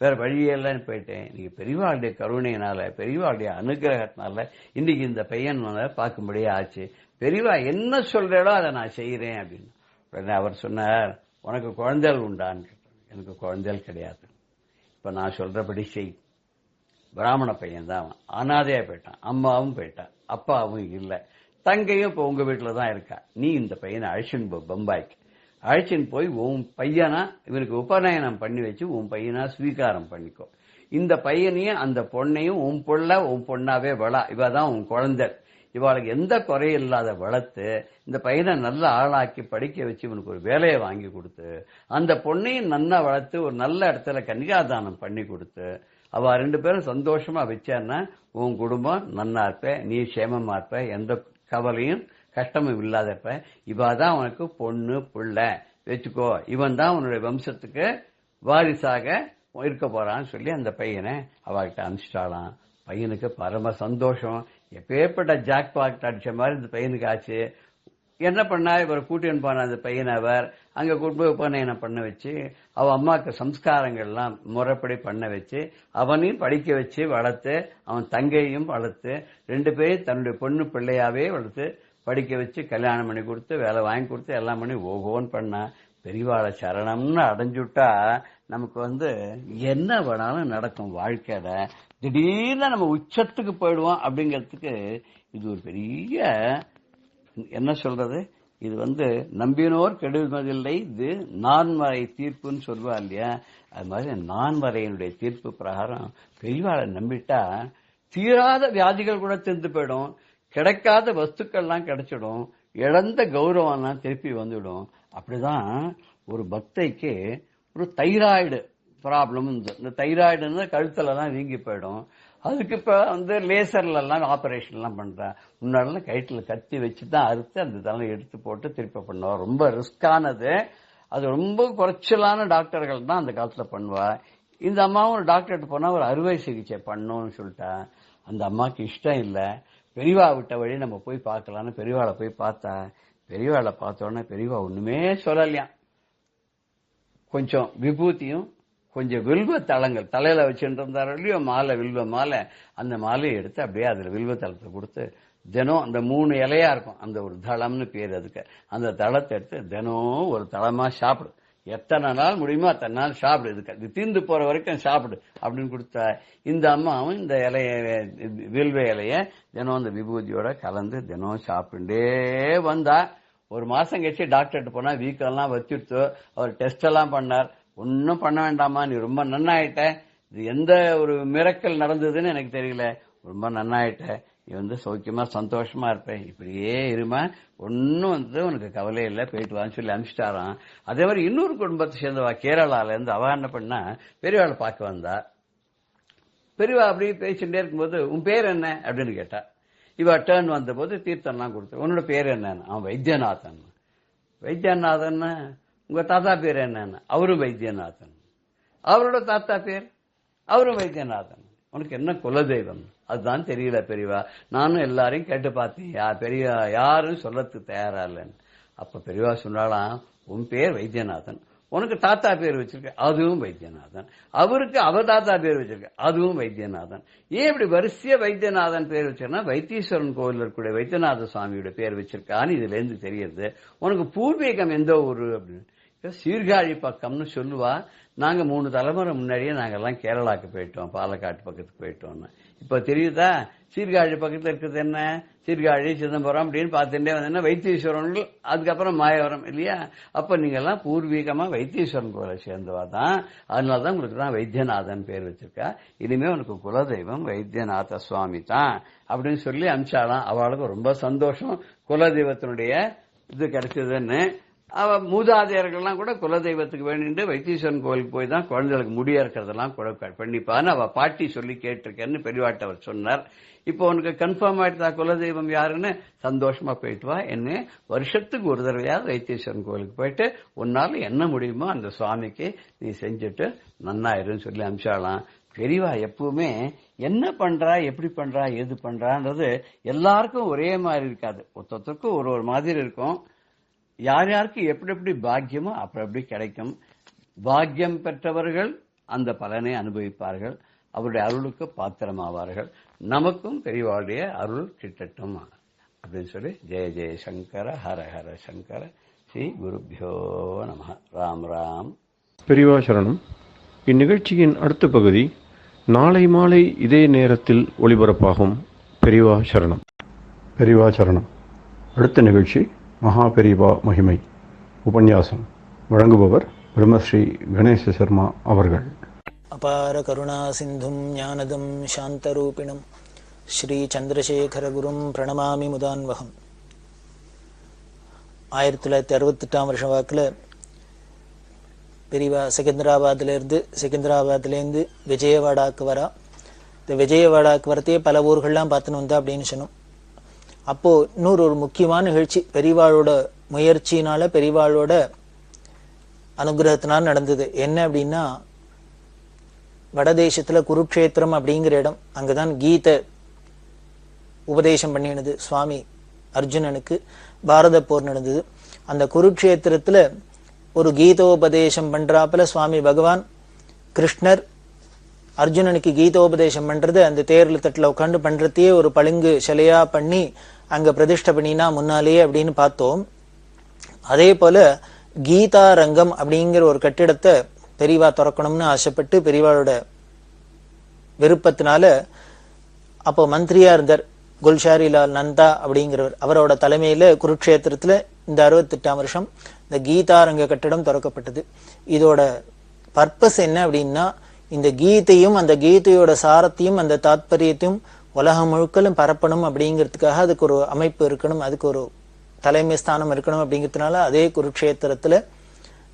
வேற வழியெல்லாம் போயிட்டேன். இன்னைக்கு பெரியவாளுடைய கருணையினால, பெரியவாளுடைய அனுகிரகத்தினால இன்னைக்கு இந்த பையன் பார்க்கும்படியே ஆச்சு. பெரியவா என்ன சொல்றாளோ அதை நான் செய்யறேன் அப்படின்னு. உடனே அவர் சொன்னார், உனக்கு குழந்தைகள் உண்டான்னு கேட்டார். எனக்கு குழந்தைகள் கிடையாது, இப்ப நான் சொல்றபடி செய். பிராமண பையன் தான், அனாதையா போயிட்டான், அம்மாவும் போயிட்டான், அப்பாவும் இல்ல, தங்கையும் இப்ப உங்க வீட்டுல தான் இருக்கா. நீ இந்த பையனை அழைச்சின்னு போ பம்பாய்க்கு. அழைச்சின்னு போய் உன் பையனா இவனுக்கு உபநயனம் பண்ணி வச்சு உன் பையனா ஸ்வீகாரம் பண்ணிக்கோ. இந்த பையனையும் அந்த பொண்ணையும் உன் பொண்ணாவே வளா. இவதான் உன் குழந்தை. இவாளுக்கு எந்த குறையும் இல்லாத வளர்த்து இந்த பையனை நல்ல ஆளாக்கி படிக்க வச்சு இவனுக்கு ஒரு வேலையை வாங்கி கொடுத்து, அந்த பொண்ணையும் நல்லா வளர்த்து ஒரு நல்ல இடத்துல கன்னிகாதானம் பண்ணி கொடுத்து, அவ 2 பேரும் சந்தோஷமா வச்சான்னா உன் குடும்பம் நன்னா இருப்ப, நீ சேமமா இருப்ப, எந்த கவலையும் கஷ்டமும் இல்லாத இருப்ப. இவாதான் உனக்கு பொண்ணு பிள்ளை வச்சுக்கோ, இவன் தான் உன்னுடைய வம்சத்துக்கு வாரிசாக இருக்க போறான்னு சொல்லி அந்த பையனை அவகிட்ட அனுப்பிச்சிட்டாளாம். பையனுக்கு பரம சந்தோஷம். எப்பேற்பட்ட ஜாக் பாக்கெட் அடிச்ச மாதிரி இந்த பையனுக்கு ஆச்சு. என்ன பண்ணா, இவரை கூட்டின்னு போன அந்த பையனை அவர் அங்க கூட்டு போன என்ன பண்ண வச்சு அவ அம்மாவுக்கு சம்ஸ்காரங்கள்லாம் முறைப்படி பண்ண வச்சு அவனையும் படிக்க வச்சு வளர்த்து, அவன் தங்கையும் வளர்த்து, 2 பேரும் தன்னுடைய பொண்ணு பிள்ளையாவே வளர்த்து படிக்க வச்சு கல்யாணம் பண்ணி கொடுத்து வேலை வாங்கி கொடுத்து எல்லாம் பண்ணி ஓகோன்னு பண்ணா. பெரியவாளை சரணம்னு அடைஞ்சுட்டா நமக்கு என்ன வேணாலும் நடக்கும் வாழ்க்கையில. திடீர்னு நம்ம உச்சத்துக்கு போயிடுவோம் அப்படிங்கிறதுக்கு இது ஒரு பெரிய என்ன சொல்றது, இது நம்பினோர் கெடுவதில்லை, இது நான்மறை தீர்ப்புன்னு சொல்லுவா இல்லையா. அது மாதிரி நான்மறையினுடைய தீர்ப்பு பிரகாரம் பெரியவாளை நம்பிட்டா தீராத வியாதிகள் கூட தீர்ந்து போயிடும், கிடைக்காத வஸ்துக்கள்லாம் கிடைச்சிடும், இழந்த கௌரவம்லாம் திருப்பி வந்துடும். அப்படிதான் ஒரு பக்தைக்கு ஒரு தைராய்டு ப்ராப்ளம், இந்த தைராய்டுன்னு கழுத்துல எல்லாம் வீங்கி போயிடும். அதுக்கு இப்ப லேசர்ல எல்லாம் ஆபரேஷன் எல்லாம் பண்றா. முன்னாடி கயிற்றுல கத்தி வச்சுதான் அறுத்து அந்த தலை எடுத்து போட்டு திருப்பி பண்ணுவா. ரொம்ப ரிஸ்கானது. அது ரொம்ப குறைச்சலான டாக்டர்கள் தான் அந்த காலத்துல பண்ணுவா. இந்த அம்மாவும் ஒரு டாக்டர்கிட்ட போனா ஒரு அறுவை சிகிச்சை பண்ணணும்னு சொல்லிட்டா. அந்த அம்மாவுக்கு இஷ்டம் இல்ல. பெரியவா விட்ட வழி நம்ம போய் பார்க்கலான்னு பெரியவாளை போய் பார்த்தா. பெரியவாளை பார்த்தோன்னே பெரியவா ஒண்ணுமே சொல்லலையா. கொஞ்சம் விபூதியும் கொஞ்சம் வில்வ தளங்கள் தலையில வச்சுட்டு இருந்தாரோ இல்லையோ மாலை, வில்வ மாலை, அந்த மாலையை எடுத்து அப்படியே அதுல வில்வ தளத்தை கொடுத்து தினம் அந்த 3 இலையா இருக்கும், அந்த ஒரு தளம்னு பேர் அதுக்கு, அந்த தளத்தை எடுத்து தினம் ஒரு தளமா சாப்பிடு, எத்தனை நாள் முடியுமோ அத்தனை நாள் சாப்பிடு, இது தீர்ந்து போற வரைக்கும் சாப்பிடு அப்படின்னு கொடுத்தா. இந்த அம்மாவும் இந்த இலைய வில்வ இலைய தினம் அந்த விபூதியோட கலந்து தினம் சாப்பிட்டுட்டே வந்தா. ஒரு மாசம் கழிச்சு டாக்டர்கிட்ட போனா வீக்கெல்லாம் வச்சுட்டு அவர் டெஸ்ட் எல்லாம் பண்ணார். ஒன்னும் பண்ண வேண்டாமா, நீ ரொம்ப நன்னாயிட்ட, இது எந்த ஒரு மிரக்கல் நடந்ததுன்னு எனக்கு தெரியல, ரொம்ப நன்னாயிட்ட, நீ சௌக்கியமா சந்தோஷமா இருப்ப, இப்படியே இருமா, ஒன்னும் உனக்கு கவலை இல்லை, போயிட்டு வான்னு சொல்லி அனுப்பிச்சிட்டாராம். அதே மாதிரி இன்னொரு குடும்பத்தை சேர்ந்தவா கேரளால இருந்து அவ என்ன பண்ணா, பெரியவாளை பார்க்க வந்தா. பெரியவா அப்படி பேசிட்டே இருக்கும்போது உன் பேர் என்ன அப்படின்னு கேட்டா. இவ டேர்ன் வந்த போது தீர்த்தம்லாம் கொடுத்து, உன்னோட பேர் என்னன்னு. அவன் வைத்தியநாதன். வைத்தியநாதன், உங்க தாத்தா பேர் என்னன்னு. அவரும் வைத்தியநாதன். அவரோட தாத்தா பேர் அவரும் வைத்தியநாதன். உனக்கு என்ன குலதெய்வம் அதுதான் தெரியல பெரியவா. நானும் எல்லாரையும் கேட்டு பார்த்தேன், பெரியவா யாரும் சொல்லறதுக்கு தயாரா இல்லைன்னு. அப்ப பெரியவா சொன்னாலாம், உன் பேர் வைத்தியநாதன், உனக்கு தாத்தா பேர் வச்சிருக்க அதுவும் வைத்தியநாதன், அவருக்கு அவ தாத்தா பேர் வச்சிருக்க அதுவும் வைத்தியநாதன். ஏன் இப்படி வரிசையா வைத்தியநாதன் பேர் வச்சிருக்கா, வைத்தீஸ்வரன் கோவில் இருக்கக்கூடிய வைத்தியநாத சுவாமியோட பேர் வச்சிருக்கான்னு இதுல இருந்து தெரியுது. உனக்கு பூர்வீகம் எந்த ஊரு அப்படின்னு. சீர்காழி பக்கம்னு சொல்லுவா. நாங்க 3 தலைமுறை முன்னாடியே நாங்கெல்லாம் கேரளாக்கு போயிட்டோம், பாலக்காட்டு பக்கத்துக்கு போயிட்டோம்னு. இப்ப தெரியுதா சீர்காழி பக்கத்துல இருக்கிறது என்ன, சீர்காழி சிதம்பரம் அப்படின்னு பார்த்துட்டே வந்தீங்கன்னா வைத்தீஸ்வரன், அதுக்கப்புறம் மாயவரம் இல்லையா. அப்ப நீங்க எல்லாம் பூர்வீகமா வைத்தீஸ்வரன் கோயிலை சேர்ந்தவா தான். அதனாலதான் உங்களுக்கு தான் வைத்தியநாதன் பேர் வச்சிருக்கா. இனிமே உனக்கு குலதெய்வம் வைத்தியநாத சுவாமி தான் அப்படின்னு சொல்லி அனுப்பிச்சாலாம். அவளுக்கு ரொம்ப சந்தோஷம், குலதெய்வத்தினுடைய இது கிடைச்சதுன்னு. அவ மூதாதையர்கள்லாம் கூட குலதெய்வத்துக்கு வேண்டிட்டு வைத்தீஸ்வரன் கோயிலுக்கு போய் தான் குழந்தைகளுக்கு முடியா இருக்கிறதெல்லாம் பண்ணிப்பான்னு அவ பாட்டி சொல்லி கேட்டிருக்கேன்னு பெரியவாட்ட அவர் சொன்னார். இப்போ உனக்கு கன்ஃபார்ம் ஆயிட்டா குலதெய்வம் யாருன்னு, சந்தோஷமா போயிட்டு வா, என்ன வருஷத்துக்கு ஒரு தடவையாவது வைத்தீஸ்வரன் கோயிலுக்கு போயிட்டு உன்னால என்ன முடியுமோ அந்த சுவாமிக்கு நீ செஞ்சுட்டு நன்னாயிருன்னு சொல்லி அனுப்பிச்சாலாம். பெரியவா எப்பவுமே என்ன பண்றா, எப்படி பண்றா, எது பண்றான்றது எல்லாருக்கும் ஒரே மாதிரி இருக்காது, ஒருத்தருக்கும் ஒரு மாதிரி இருக்கும். யார் யாருக்கு எப்படி எப்படி பாக்கியமோ அப்படி கிடைக்கும். பாக்கியம் பெற்றவர்கள் அந்த பலனை அனுபவிப்பார்கள், அவருடைய அருளுக்கு பாத்திரமாவார்கள். நமக்கும் பெரியவாளுடைய அருள் கிட்டட்டும் அப்படின்னு சொல்லி ஜெய ஜெய சங்கர ஹர ஹர சங்கர ஸ்ரீ குருபியோ நம. ராம் ராம். பெரியவா சரணம். இந்நிகழ்ச்சியின் அடுத்த பகுதி நாளை மாலை இதே நேரத்தில் ஒளிபரப்பாகும். பெரியவா சரணம். பெரியவா சரணம். அடுத்த நிகழ்ச்சி மகா பெரியவா மகிமை உபன்யாசம். வழங்குபவர் பிரம்மஸ்ரீ கணேச சர்மா அவர்கள். அபார கருணா சிந்தும் ஞானதம் சாந்தரூபிணம் ஸ்ரீ சந்திரசேகர குரும் பிரணமாமி முதான்வகம். 1968 வருஷம் வாக்கில் பெரியவா செகந்திராபாத்லேருந்து விஜயவாடாக்கு வரா. இந்த விஜயவாடாக்கு வரத்தையே பல ஊர்கள்லாம் பார்த்துன்னு வந்தா அப்படின்னு சொன்னோம். அப்போ இன்னொரு ஒரு முக்கியமான நிகழ்ச்சி பெரியவாளோட முயற்சியினால பெரியவாளோட அனுகிரகத்தினால் நடந்தது. என்ன அப்படின்னா, வடதேசத்துல குருக்ஷேத்திரம் அப்படிங்கிற இடம், அங்கதான் கீதை உபதேசம் பண்ணினது சுவாமி அர்ஜுனனுக்கு. பாரத போர் நடந்தது. அந்த குருக்ஷேத்திரத்துல ஒரு கீதோபதேசம் பண்றாப்புல சுவாமி பகவான் கிருஷ்ணர் அர்ஜுனனுக்கு கீதோபதேசம் பண்றது அந்த தேர்ல தட்டுல உட்காந்து பண்றதையே ஒரு பளிங்கு சிலையா பண்ணி அங்க பிரதிஷ்டை பண்ணினா முன்னாலேயே அப்படின்னு பார்த்தோம். அதே போல கீதா ரங்கம் அப்படிங்கிற ஒரு கட்டிடத்தை பெரியவா திறக்கணும்னு ஆசைப்பட்டு பெரியவாளோட விருப்பத்தினால அப்போ மந்திரியா இருந்தார் குல்ஷாரிலால் நந்தா அப்படிங்கிறவர். அவரோட தலைமையில குருக்ஷேத்திரத்துல இந்த 68ஆம் வருஷம் இந்த கீதாரங்க கட்டிடம் திறக்கப்பட்டது. இதோட பர்பஸ் என்ன அப்படின்னா, இந்த கீதையும் அந்த கீதையோட சாரத்தையும் அந்த தாத்பரியத்தையும் உலகம் முழுக்கலும் பரப்பணும் அப்படிங்கிறதுக்காக அதுக்கு ஒரு அமைப்பு இருக்கணும், அதுக்கு ஒரு தலைமை ஸ்தானம் இருக்கணும் அப்படிங்கிறதுனால அதே குருக்ஷேத்திரத்துல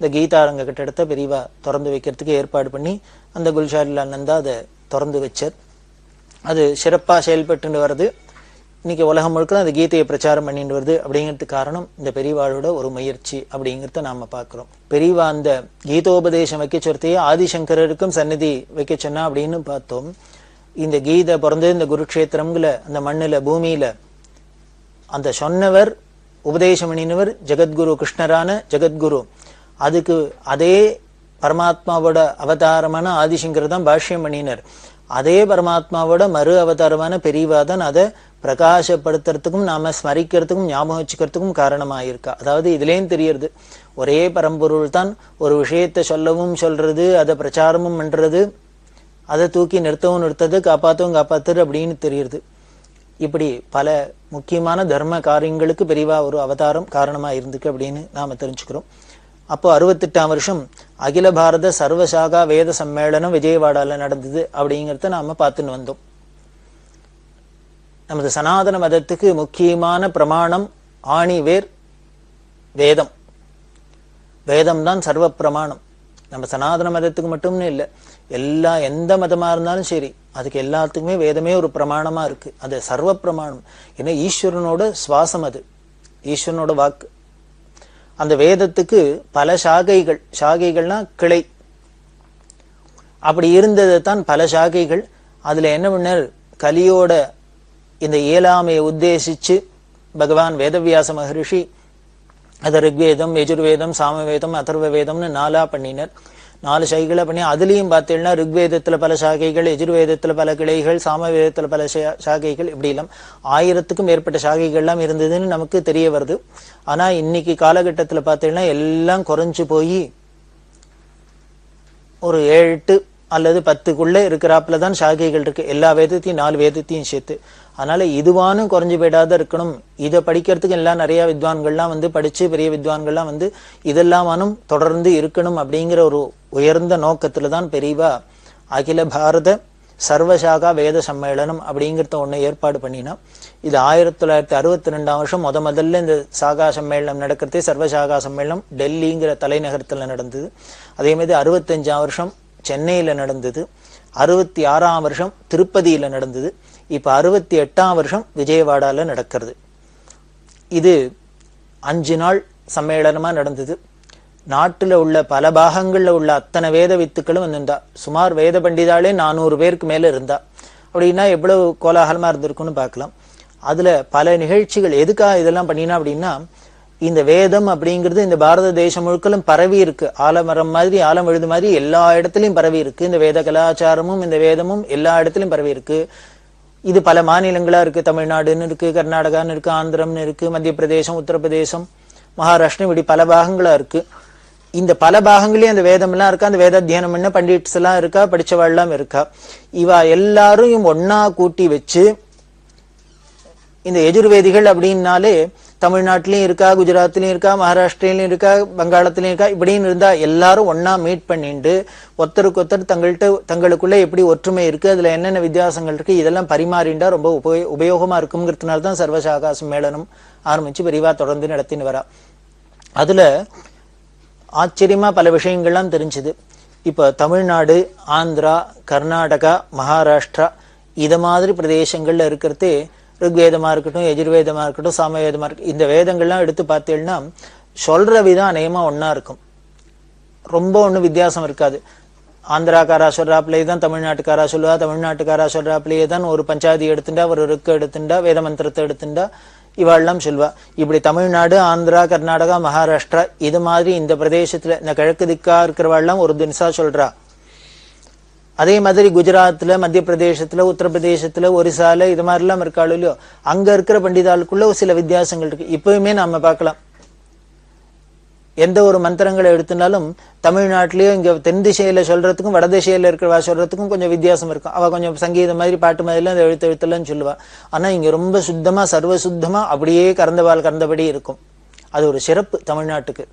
இந்த கீதாரங்க கட்டிடத்தை பெரியவா திறந்து வைக்கிறதுக்கு ஏற்பாடு பண்ணி அந்த குல்ஷாரிலால் நந்தா அதை திறந்து வச்சார். அது சிறப்பா செயல்பட்டு வருது. இன்னைக்கு உலகம் முழுக்க அந்த கீதையை பிரச்சாரம் பண்ணிட்டு வருது. அப்படிங்கிறதுக்கு காரணம் இந்த பெரியவாளோட ஒரு முயற்சி அப்படிங்கிறத நாம பாக்குறோம். பெரியவா அந்த கீதோபதேசம் வைக்க சொத்தையே ஆதிசங்கரருக்கும் சந்நிதி வைக்க சொன்னா அப்படின்னு பார்த்தோம். இந்த கீதை பிறந்து இந்த குருக்ஷேத்திரம்ல அந்த மண்ணுல பூமியில அந்த சொன்னவர் உபதேசம் பண்ணினவர் ஜெகத்குரு கிருஷ்ணரான ஜெகத்குரு. அதுக்கு அதே பரமாத்மாவோட அவதாரமான ஆதிசங்கர் தான் பாஷ்யம் பண்ணினர். அதே பரமாத்மாவோட மறு அவதாரமான பெரியவா தான் அதை பிரகாசப்படுத்துறதுக்கும் நாம ஸ்மரிக்கிறதுக்கும் ஞாபகம் வச்சுக்கிறதுக்கும் காரணமாயிருக்கா. அதாவது இதுலேயும் தெரியறது, ஒரே பரம்பொருள் தான் ஒரு விஷயத்தை சொல்லவும் சொல்றது, அதை பிரச்சாரமும் பண்றது, அதை தூக்கி நிறுத்தவும் நிறுத்தது, காப்பாற்றவும் காப்பாத்துறது அப்படின்னு தெரியுது. இப்படி பல முக்கியமான தர்ம காரியங்களுக்கு பெரியவா ஒரு அவதாரம் காரணமா இருந்துக்கு அப்படின்னு நாம தெரிஞ்சுக்கிறோம். அப்போ 68ஆம் வருஷம் அகில பாரத சர்வசாகா வேத சம்மேளனம் விஜயவாடால நடந்தது அப்படிங்கிறத நாம பார்த்துன்னு வந்தோம். நமது சனாதன மதத்துக்கு முக்கியமான பிரமாணம் ஆணிவேர் வேதம். வேதம் தான் சர்வ பிரமாணம். நம்ம சனாதன மதத்துக்கு மட்டும்னு இல்லை, எந்த மதமா இருந்தாலும் சரி அதுக்கு எல்லாத்துக்குமே வேதமே ஒரு பிரமாணமா இருக்கு. அது சர்வ பிரமாணம். ஏன்னா ஈஸ்வரனோட சுவாசம், அது ஈஸ்வரனோட வாக்கு. அந்த வேதத்துக்கு பல சாகைகள்னா கிளை. அப்படி இருந்தது தான் பல சாகைகள். அதுல என்ன பண்ணார், கலியோட இந்த இயலாமையை உத்தேசிச்சு பகவான் வேதவியாச மகரிஷி அதை ரிக்வேதம், யஜுர்வேதம், சாமவேதம், அதர்வ வேதம்னு 4ஆ பண்ணினர். 4 சாகைகளை பண்ணி அதுலயும் பார்த்தீங்கன்னா ரிக்வேதத்துல பல சாகைகள், யஜுர்வேதத்துல பல கிளைகள், சாமவேதத்துல பல சாகைகள், இப்படி எல்லாம் 1000க்கும் மேற்பட்ட சாகைகள்லாம் இருந்ததுன்னு நமக்கு தெரிய வருது. ஆனா இன்னைக்கு காலகட்டத்துல பார்த்தீங்கன்னா எல்லாம் குறைஞ்சு போய் ஒரு 7 அல்லது 10க்குள்ள இருக்கிறாப்புல தான் சாகைகள் இருக்கு. எல்லா வேதத்தையும் 4 வேதத்தையும் சேர்த்து. அதனால இதுவானும் குறைஞ்சு போயிடாத இருக்கணும். இதை படிக்கிறதுக்கு எல்லாம் நிறைய வித்வான்கள்லாம் வந்து படிச்சு பெரிய வித்வான்கள்லாம் வந்து இதெல்லாமானும் தொடர்ந்து இருக்கணும் அப்படிங்கிற ஒரு உயர்ந்த நோக்கத்துல தான் பெரியவா அகில பாரத சர்வசாகா வேத சம்மேளனம் அப்படிங்கிறத ஒண்ணு ஏற்பாடு பண்ணினா. இது 1962ஆம் வருஷம் முதல்ல இந்த சாகா சம்மேளனம் நடக்கிறதே சர்வசாகா சம்மேளனம் டெல்லிங்கிற தலைநகரத்துல நடந்தது. அதே மாதிரி 65ஆம் வருஷம் சென்னையில நடந்தது. 66ஆம் வருஷம் திருப்பதியில நடந்தது. இப்ப 68ஆம் வருஷம் விஜயவாடால நடக்கிறது. இது 5 நாள் சம்மேளனமா நடந்தது. நாட்டுல உள்ள பல பாகங்கள்ல உள்ள அத்தனை வேத வித்துக்களும் வந்திருந்தா. சுமார் வேத பண்டிதாலே 400 பேருக்கு மேல இருந்தா. அப்படின்னா எவ்வளவு கோலாகலமா இருந்திருக்குன்னு பார்க்கலாம். அதுல பல நிகழ்ச்சிகள் எதுக்காக இதெல்லாம் பண்ணினா அப்படின்னா, இந்த வேதம் அப்படிங்கிறது இந்த பாரத தேசம் முழுக்களும் பரவி இருக்கு. ஆலமரம் மாதிரி, ஆலம் விழுது மாதிரி எல்லா இடத்துலயும் பரவி இருக்கு. இந்த வேத கலாச்சாரமும் இந்த வேதமும் எல்லா இடத்துலயும் பரவி இருக்கு. இது பல மாநிலங்களா இருக்கு. தமிழ்நாடுன்னு இருக்கு, கர்நாடகான்னு இருக்கு, ஆந்திரம்னு இருக்கு, மத்திய பிரதேசம், உத்தரப்பிரதேசம், மகாராஷ்டிரம், இப்படி பல பாகங்களா இருக்கு. இந்த பல பாகங்களையும் அந்த வேதம் எல்லாம் இருக்கா. அந்த வேத அத்தியனம் என்ன பண்டிட்ஸ் எல்லாம் இருக்கா, படிச்சவாள் எல்லாம் இருக்கா. இவா எல்லாரும் ஒன்னா கூட்டி வச்சு இந்த எஜுர்வேதிகள் அப்படின்னாலே தமிழ்நாட்டிலயும் இருக்கா, குஜராத்லயும் இருக்கா, மகாராஷ்டிரிலயும் இருக்கா, வங்காளத்திலயும் இருக்கா, இப்படின்னு இருந்தா எல்லாரும் ஒன்னா மீட் பண்ணிட்டு ஒருத்தருக்கு ஒருத்தர் தங்களுக்குள்ள எப்படி ஒற்றுமை இருக்கு, அதுல என்னென்ன வித்தியாசங்கள் இருக்கு, இதெல்லாம் பரிமாறிண்டா ரொம்ப உபயோகமா இருக்குங்கிறதுனால்தான் சர்வசாகா சம்மேளனம் ஆரம்பிச்சு பெரியவா தொடர்ந்து நடத்தின்னு வரா. அதுல ஆச்சரியமா பல விஷயங்கள்லாம் தெரிஞ்சுது. இப்போ தமிழ்நாடு, ஆந்திரா, கர்நாடகா, மகாராஷ்டிரா இத மாதிரி பிரதேசங்கள்ல இருக்கிறது ருக்வேதமா இருக்கட்டும், எஜுர்வேதமா இருக்கட்டும், சாமவேதமா இருக்கட்டும், இந்த வேதங்கள்லாம் எடுத்து பார்த்தீங்கன்னா சொல்ற விதம் அநேகமா ஒன்னா இருக்கும். ரொம்ப ஒன்றும் வித்தியாசம் இருக்காது. ஆந்திராக்காரா சொல்றாப்லேயே தான் தமிழ்நாட்டுக்காரா சொல்லுவா, தமிழ்நாட்டுக்காரா சொல்றாப்லேயே தான் ஒரு பஞ்சாதி எடுத்துட்டா, ஒரு ருக்கு எடுத்துட்டா, வேத மந்திரத்தை எடுத்துட்டா இவாள்லாம் சொல்வா. இப்படி தமிழ்நாடு, ஆந்திரா, கர்நாடகா, மகாராஷ்டிரா இது மாதிரி இந்த பிரதேசத்துல இந்த கிழக்கு திக்கா இருக்கிறவாள்லாம் ஒரு தினசா சொல்றா. அதே மாதிரி குஜராத்ல, மத்திய பிரதேசத்துல, உத்தரப்பிரதேசத்துல, ஒரிசால இது மாதிரிலாம் இருக்காளோ இல்லையோ, அங்க இருக்கிற பண்டிதாளுக்குள்ள சில வித்தியாசங்கள் இருக்கு. இப்பவுமே நாம பார்க்கலாம். எந்த ஒரு மந்திரங்களை எடுத்துனாலும் தமிழ்நாட்டிலேயே இங்க தென் திசையில சொல்றதுக்கும் வட திசையில இருக்கிறவா சொல்றதுக்கும் கொஞ்சம் வித்தியாசம் இருக்கும். அவ கொஞ்சம் சங்கீதம் மாதிரி பாட்டு மாதிரிலாம் அந்த எழுத்தெல்லாம் சொல்லுவா. ஆனா இங்க ரொம்ப சுத்தமா, சர்வ சுத்தமா அப்படியே கறந்தவாள் கறந்தபடி இருக்கும். அது ஒரு சிறப்பு தமிழ்நாட்டுக்கு.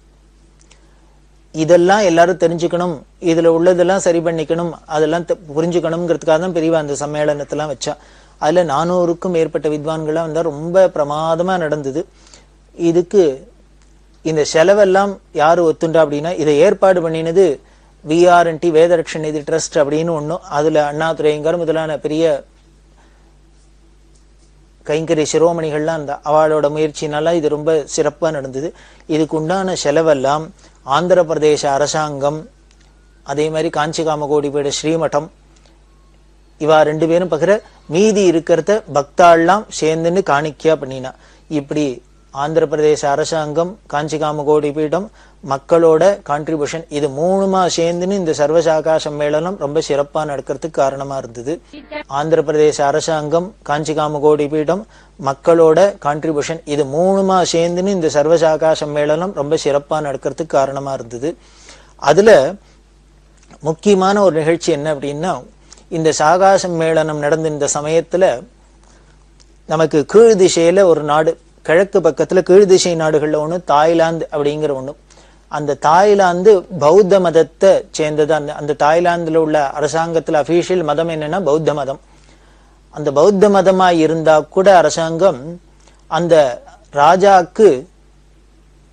இதெல்லாம் எல்லாரும் தெரிஞ்சுக்கணும், இதுல உள்ளதெல்லாம் சரி பண்ணிக்கணும், அதெல்லாம் புரிஞ்சுக்கணுங்கிறதுக்காக தான் பெரியவா அந்த சம்மேளனத்தெல்லாம் வச்சா. அதுல 400க்கும் மேற்பட்ட வித்வான்கள்லாம் வந்தா ரொம்ப பிரமாதமா நடந்தது. இதுக்கு இந்த செலவெல்லாம் யாரு ஒத்துண்டா அப்படின்னா, இதை ஏற்பாடு பண்ணினது VRNT வேதரட்ச நிதி ட்ரஸ்ட் அப்படின்னு ஒண்ணும். அதுல அண்ணாதுரையங்கர் முதலான பெரிய கைங்கரி சிரோமணிகள்லாம் இருந்தா. அவளோட முயற்சினால இது ரொம்ப சிறப்பா நடந்தது. இதுக்கு உண்டான செலவெல்லாம் ஆந்திர பிரதேச அரசாங்கம், அதே மாதிரி காஞ்சி காமகோடி பீட ஸ்ரீமடம் இவா 2 பேரும் பகிர மீதி இருக்கிறத பக்தாள்லாம் சேர்ந்துன்னு காணிக்கையா பண்ணினா. இப்படி ஆந்திர பிரதேச அரசாங்கம், காஞ்சி காமகோடி பீடம், மக்களோட கான்ட்ரிபியூஷன் இது 3மா சேர்ந்துன்னு இந்த சர்வசாகா சம்மேளனம் ரொம்ப சிறப்பா நடக்கிறதுக்கு காரணமா இருந்தது. ஆந்திர பிரதேச அரசாங்கம், காஞ்சி காமகோடி பீடம், மக்களோட கான்ட்ரிபியூஷன் இது 3மா சேர்ந்துன்னு இந்த சர்வசாகா சம்மேளனம் ரொம்ப சிறப்பா நடக்கிறதுக்கு காரணமா இருந்தது. அதுல முக்கியமான ஒரு நிகழ்ச்சி என்ன அப்படின்னா, இந்த சாகா சம்மேளனம் நடந்த இந்த சமயத்துல நமக்கு கீழ் திசையில ஒரு நாடு, கிழக்கு பக்கத்துல கீழ் திசை நாடுகள்ல ஒண்ணு தாய்லாந்து அப்படிங்கிற ஒண்ணு. அந்த தாய்லாந்து பௌத்த மதத்தை சேர்ந்தது. அந்த தாய்லாந்துல உள்ள அரசாங்கத்துல அபிஷியல் மதம் என்னன்னா பௌத்த மதம். அந்த பௌத்த மதமா இருந்தா கூட அரசாங்கம் அந்த ராஜாக்கு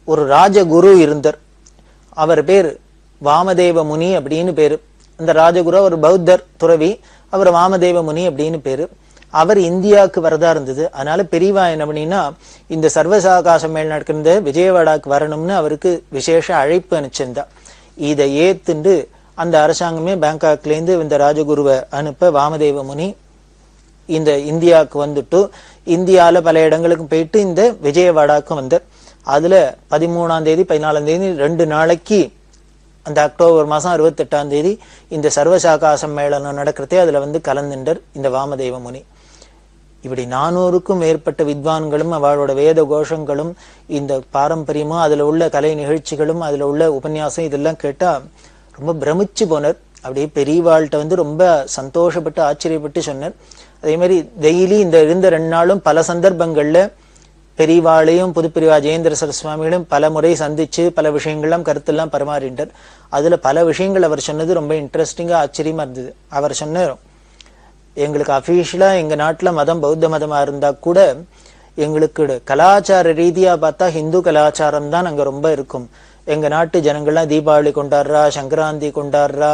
ஒரு ராஜகுரு இருந்தார். அவர் பேர் வாமதேவ முனி அப்படின்னு பேரு. அந்த ராஜகுரு ஒரு பௌத்தர் துறவி, அவர் வாமதேவ முனி அப்படின்னு பேரு. அவர் இந்தியாவுக்கு வரதா இருந்தது. அதனால பெரியவா என்ன பண்ணினா, இந்த சர்வசாகா சம்மேளனம் நடக்கிற விஜயவாடாக்கு வரணும்னு அவருக்கு விசேஷ அழைப்பு அனுப்பிச்சிருந்தா. இதை ஏத்துண்டு அந்த அரசாங்கமே பேங்காக்ல இருந்து இந்த ராஜகுருவை அனுப்ப வாமதேவ முனி இந்த இந்தியாவுக்கு வந்துட்டு இந்தியால பல இடங்களுக்கும் போயிட்டு இந்த விஜயவாடாக்கு வந்தார். அதுல 13ஆம் தேதி 14ஆம் தேதி 2 நாளைக்கு அந்த அக்டோபர் மாசம் 68ஆம் தேதி இந்த சர்வசாகா சம்மேளனம் நடக்கிறதே அதுல வந்து கலந்துண்டர் இந்த வாமதேவ முனி. இப்படி 400க்கும் மேற்பட்ட வித்வான்களும் அவளோட வேத கோஷங்களும் இந்த பாரம்பரியமும் அதுல உள்ள கலை நிகழ்ச்சிகளும் அதுல உள்ள உபன்யாசம் இதெல்லாம் கேட்டா ரொம்ப பிரமிச்சு போனார். அப்படியே பெரியவாள்கிட்ட வந்து ரொம்ப சந்தோஷப்பட்டு ஆச்சரியப்பட்டு சொன்னார். அதே மாதிரி டெய்லி இந்த இருந்த 2 நாளும் பல சந்தர்ப்பங்கள்ல பெரியவாளையும் புதுப்பிரிவா ஜெயேந்திர சரஸ்வாமிகளையும் பல முறை சந்திச்சு பல விஷயங்கள்லாம் கருத்தெல்லாம் பரிமாறிட்டார். அதுல பல விஷயங்கள் அவர் சொன்னது ரொம்ப இன்ட்ரெஸ்டிங்கா ஆச்சரியமா இருந்தது. அவர் சொன்னார், எங்களுக்கு அபிஷியலா எங்க நாட்டுல மதம் பௌத்த மதமா இருந்தா கூட எங்களுக்கு கலாச்சார ரீதியா பார்த்தா ஹிந்து கலாச்சாரம் தான் அங்க ரொம்ப இருக்கும். எங்க நாட்டு ஜனங்கள்லாம் தீபாவளி கொண்டாடுறா, சங்கராந்தி கொண்டாடுறா,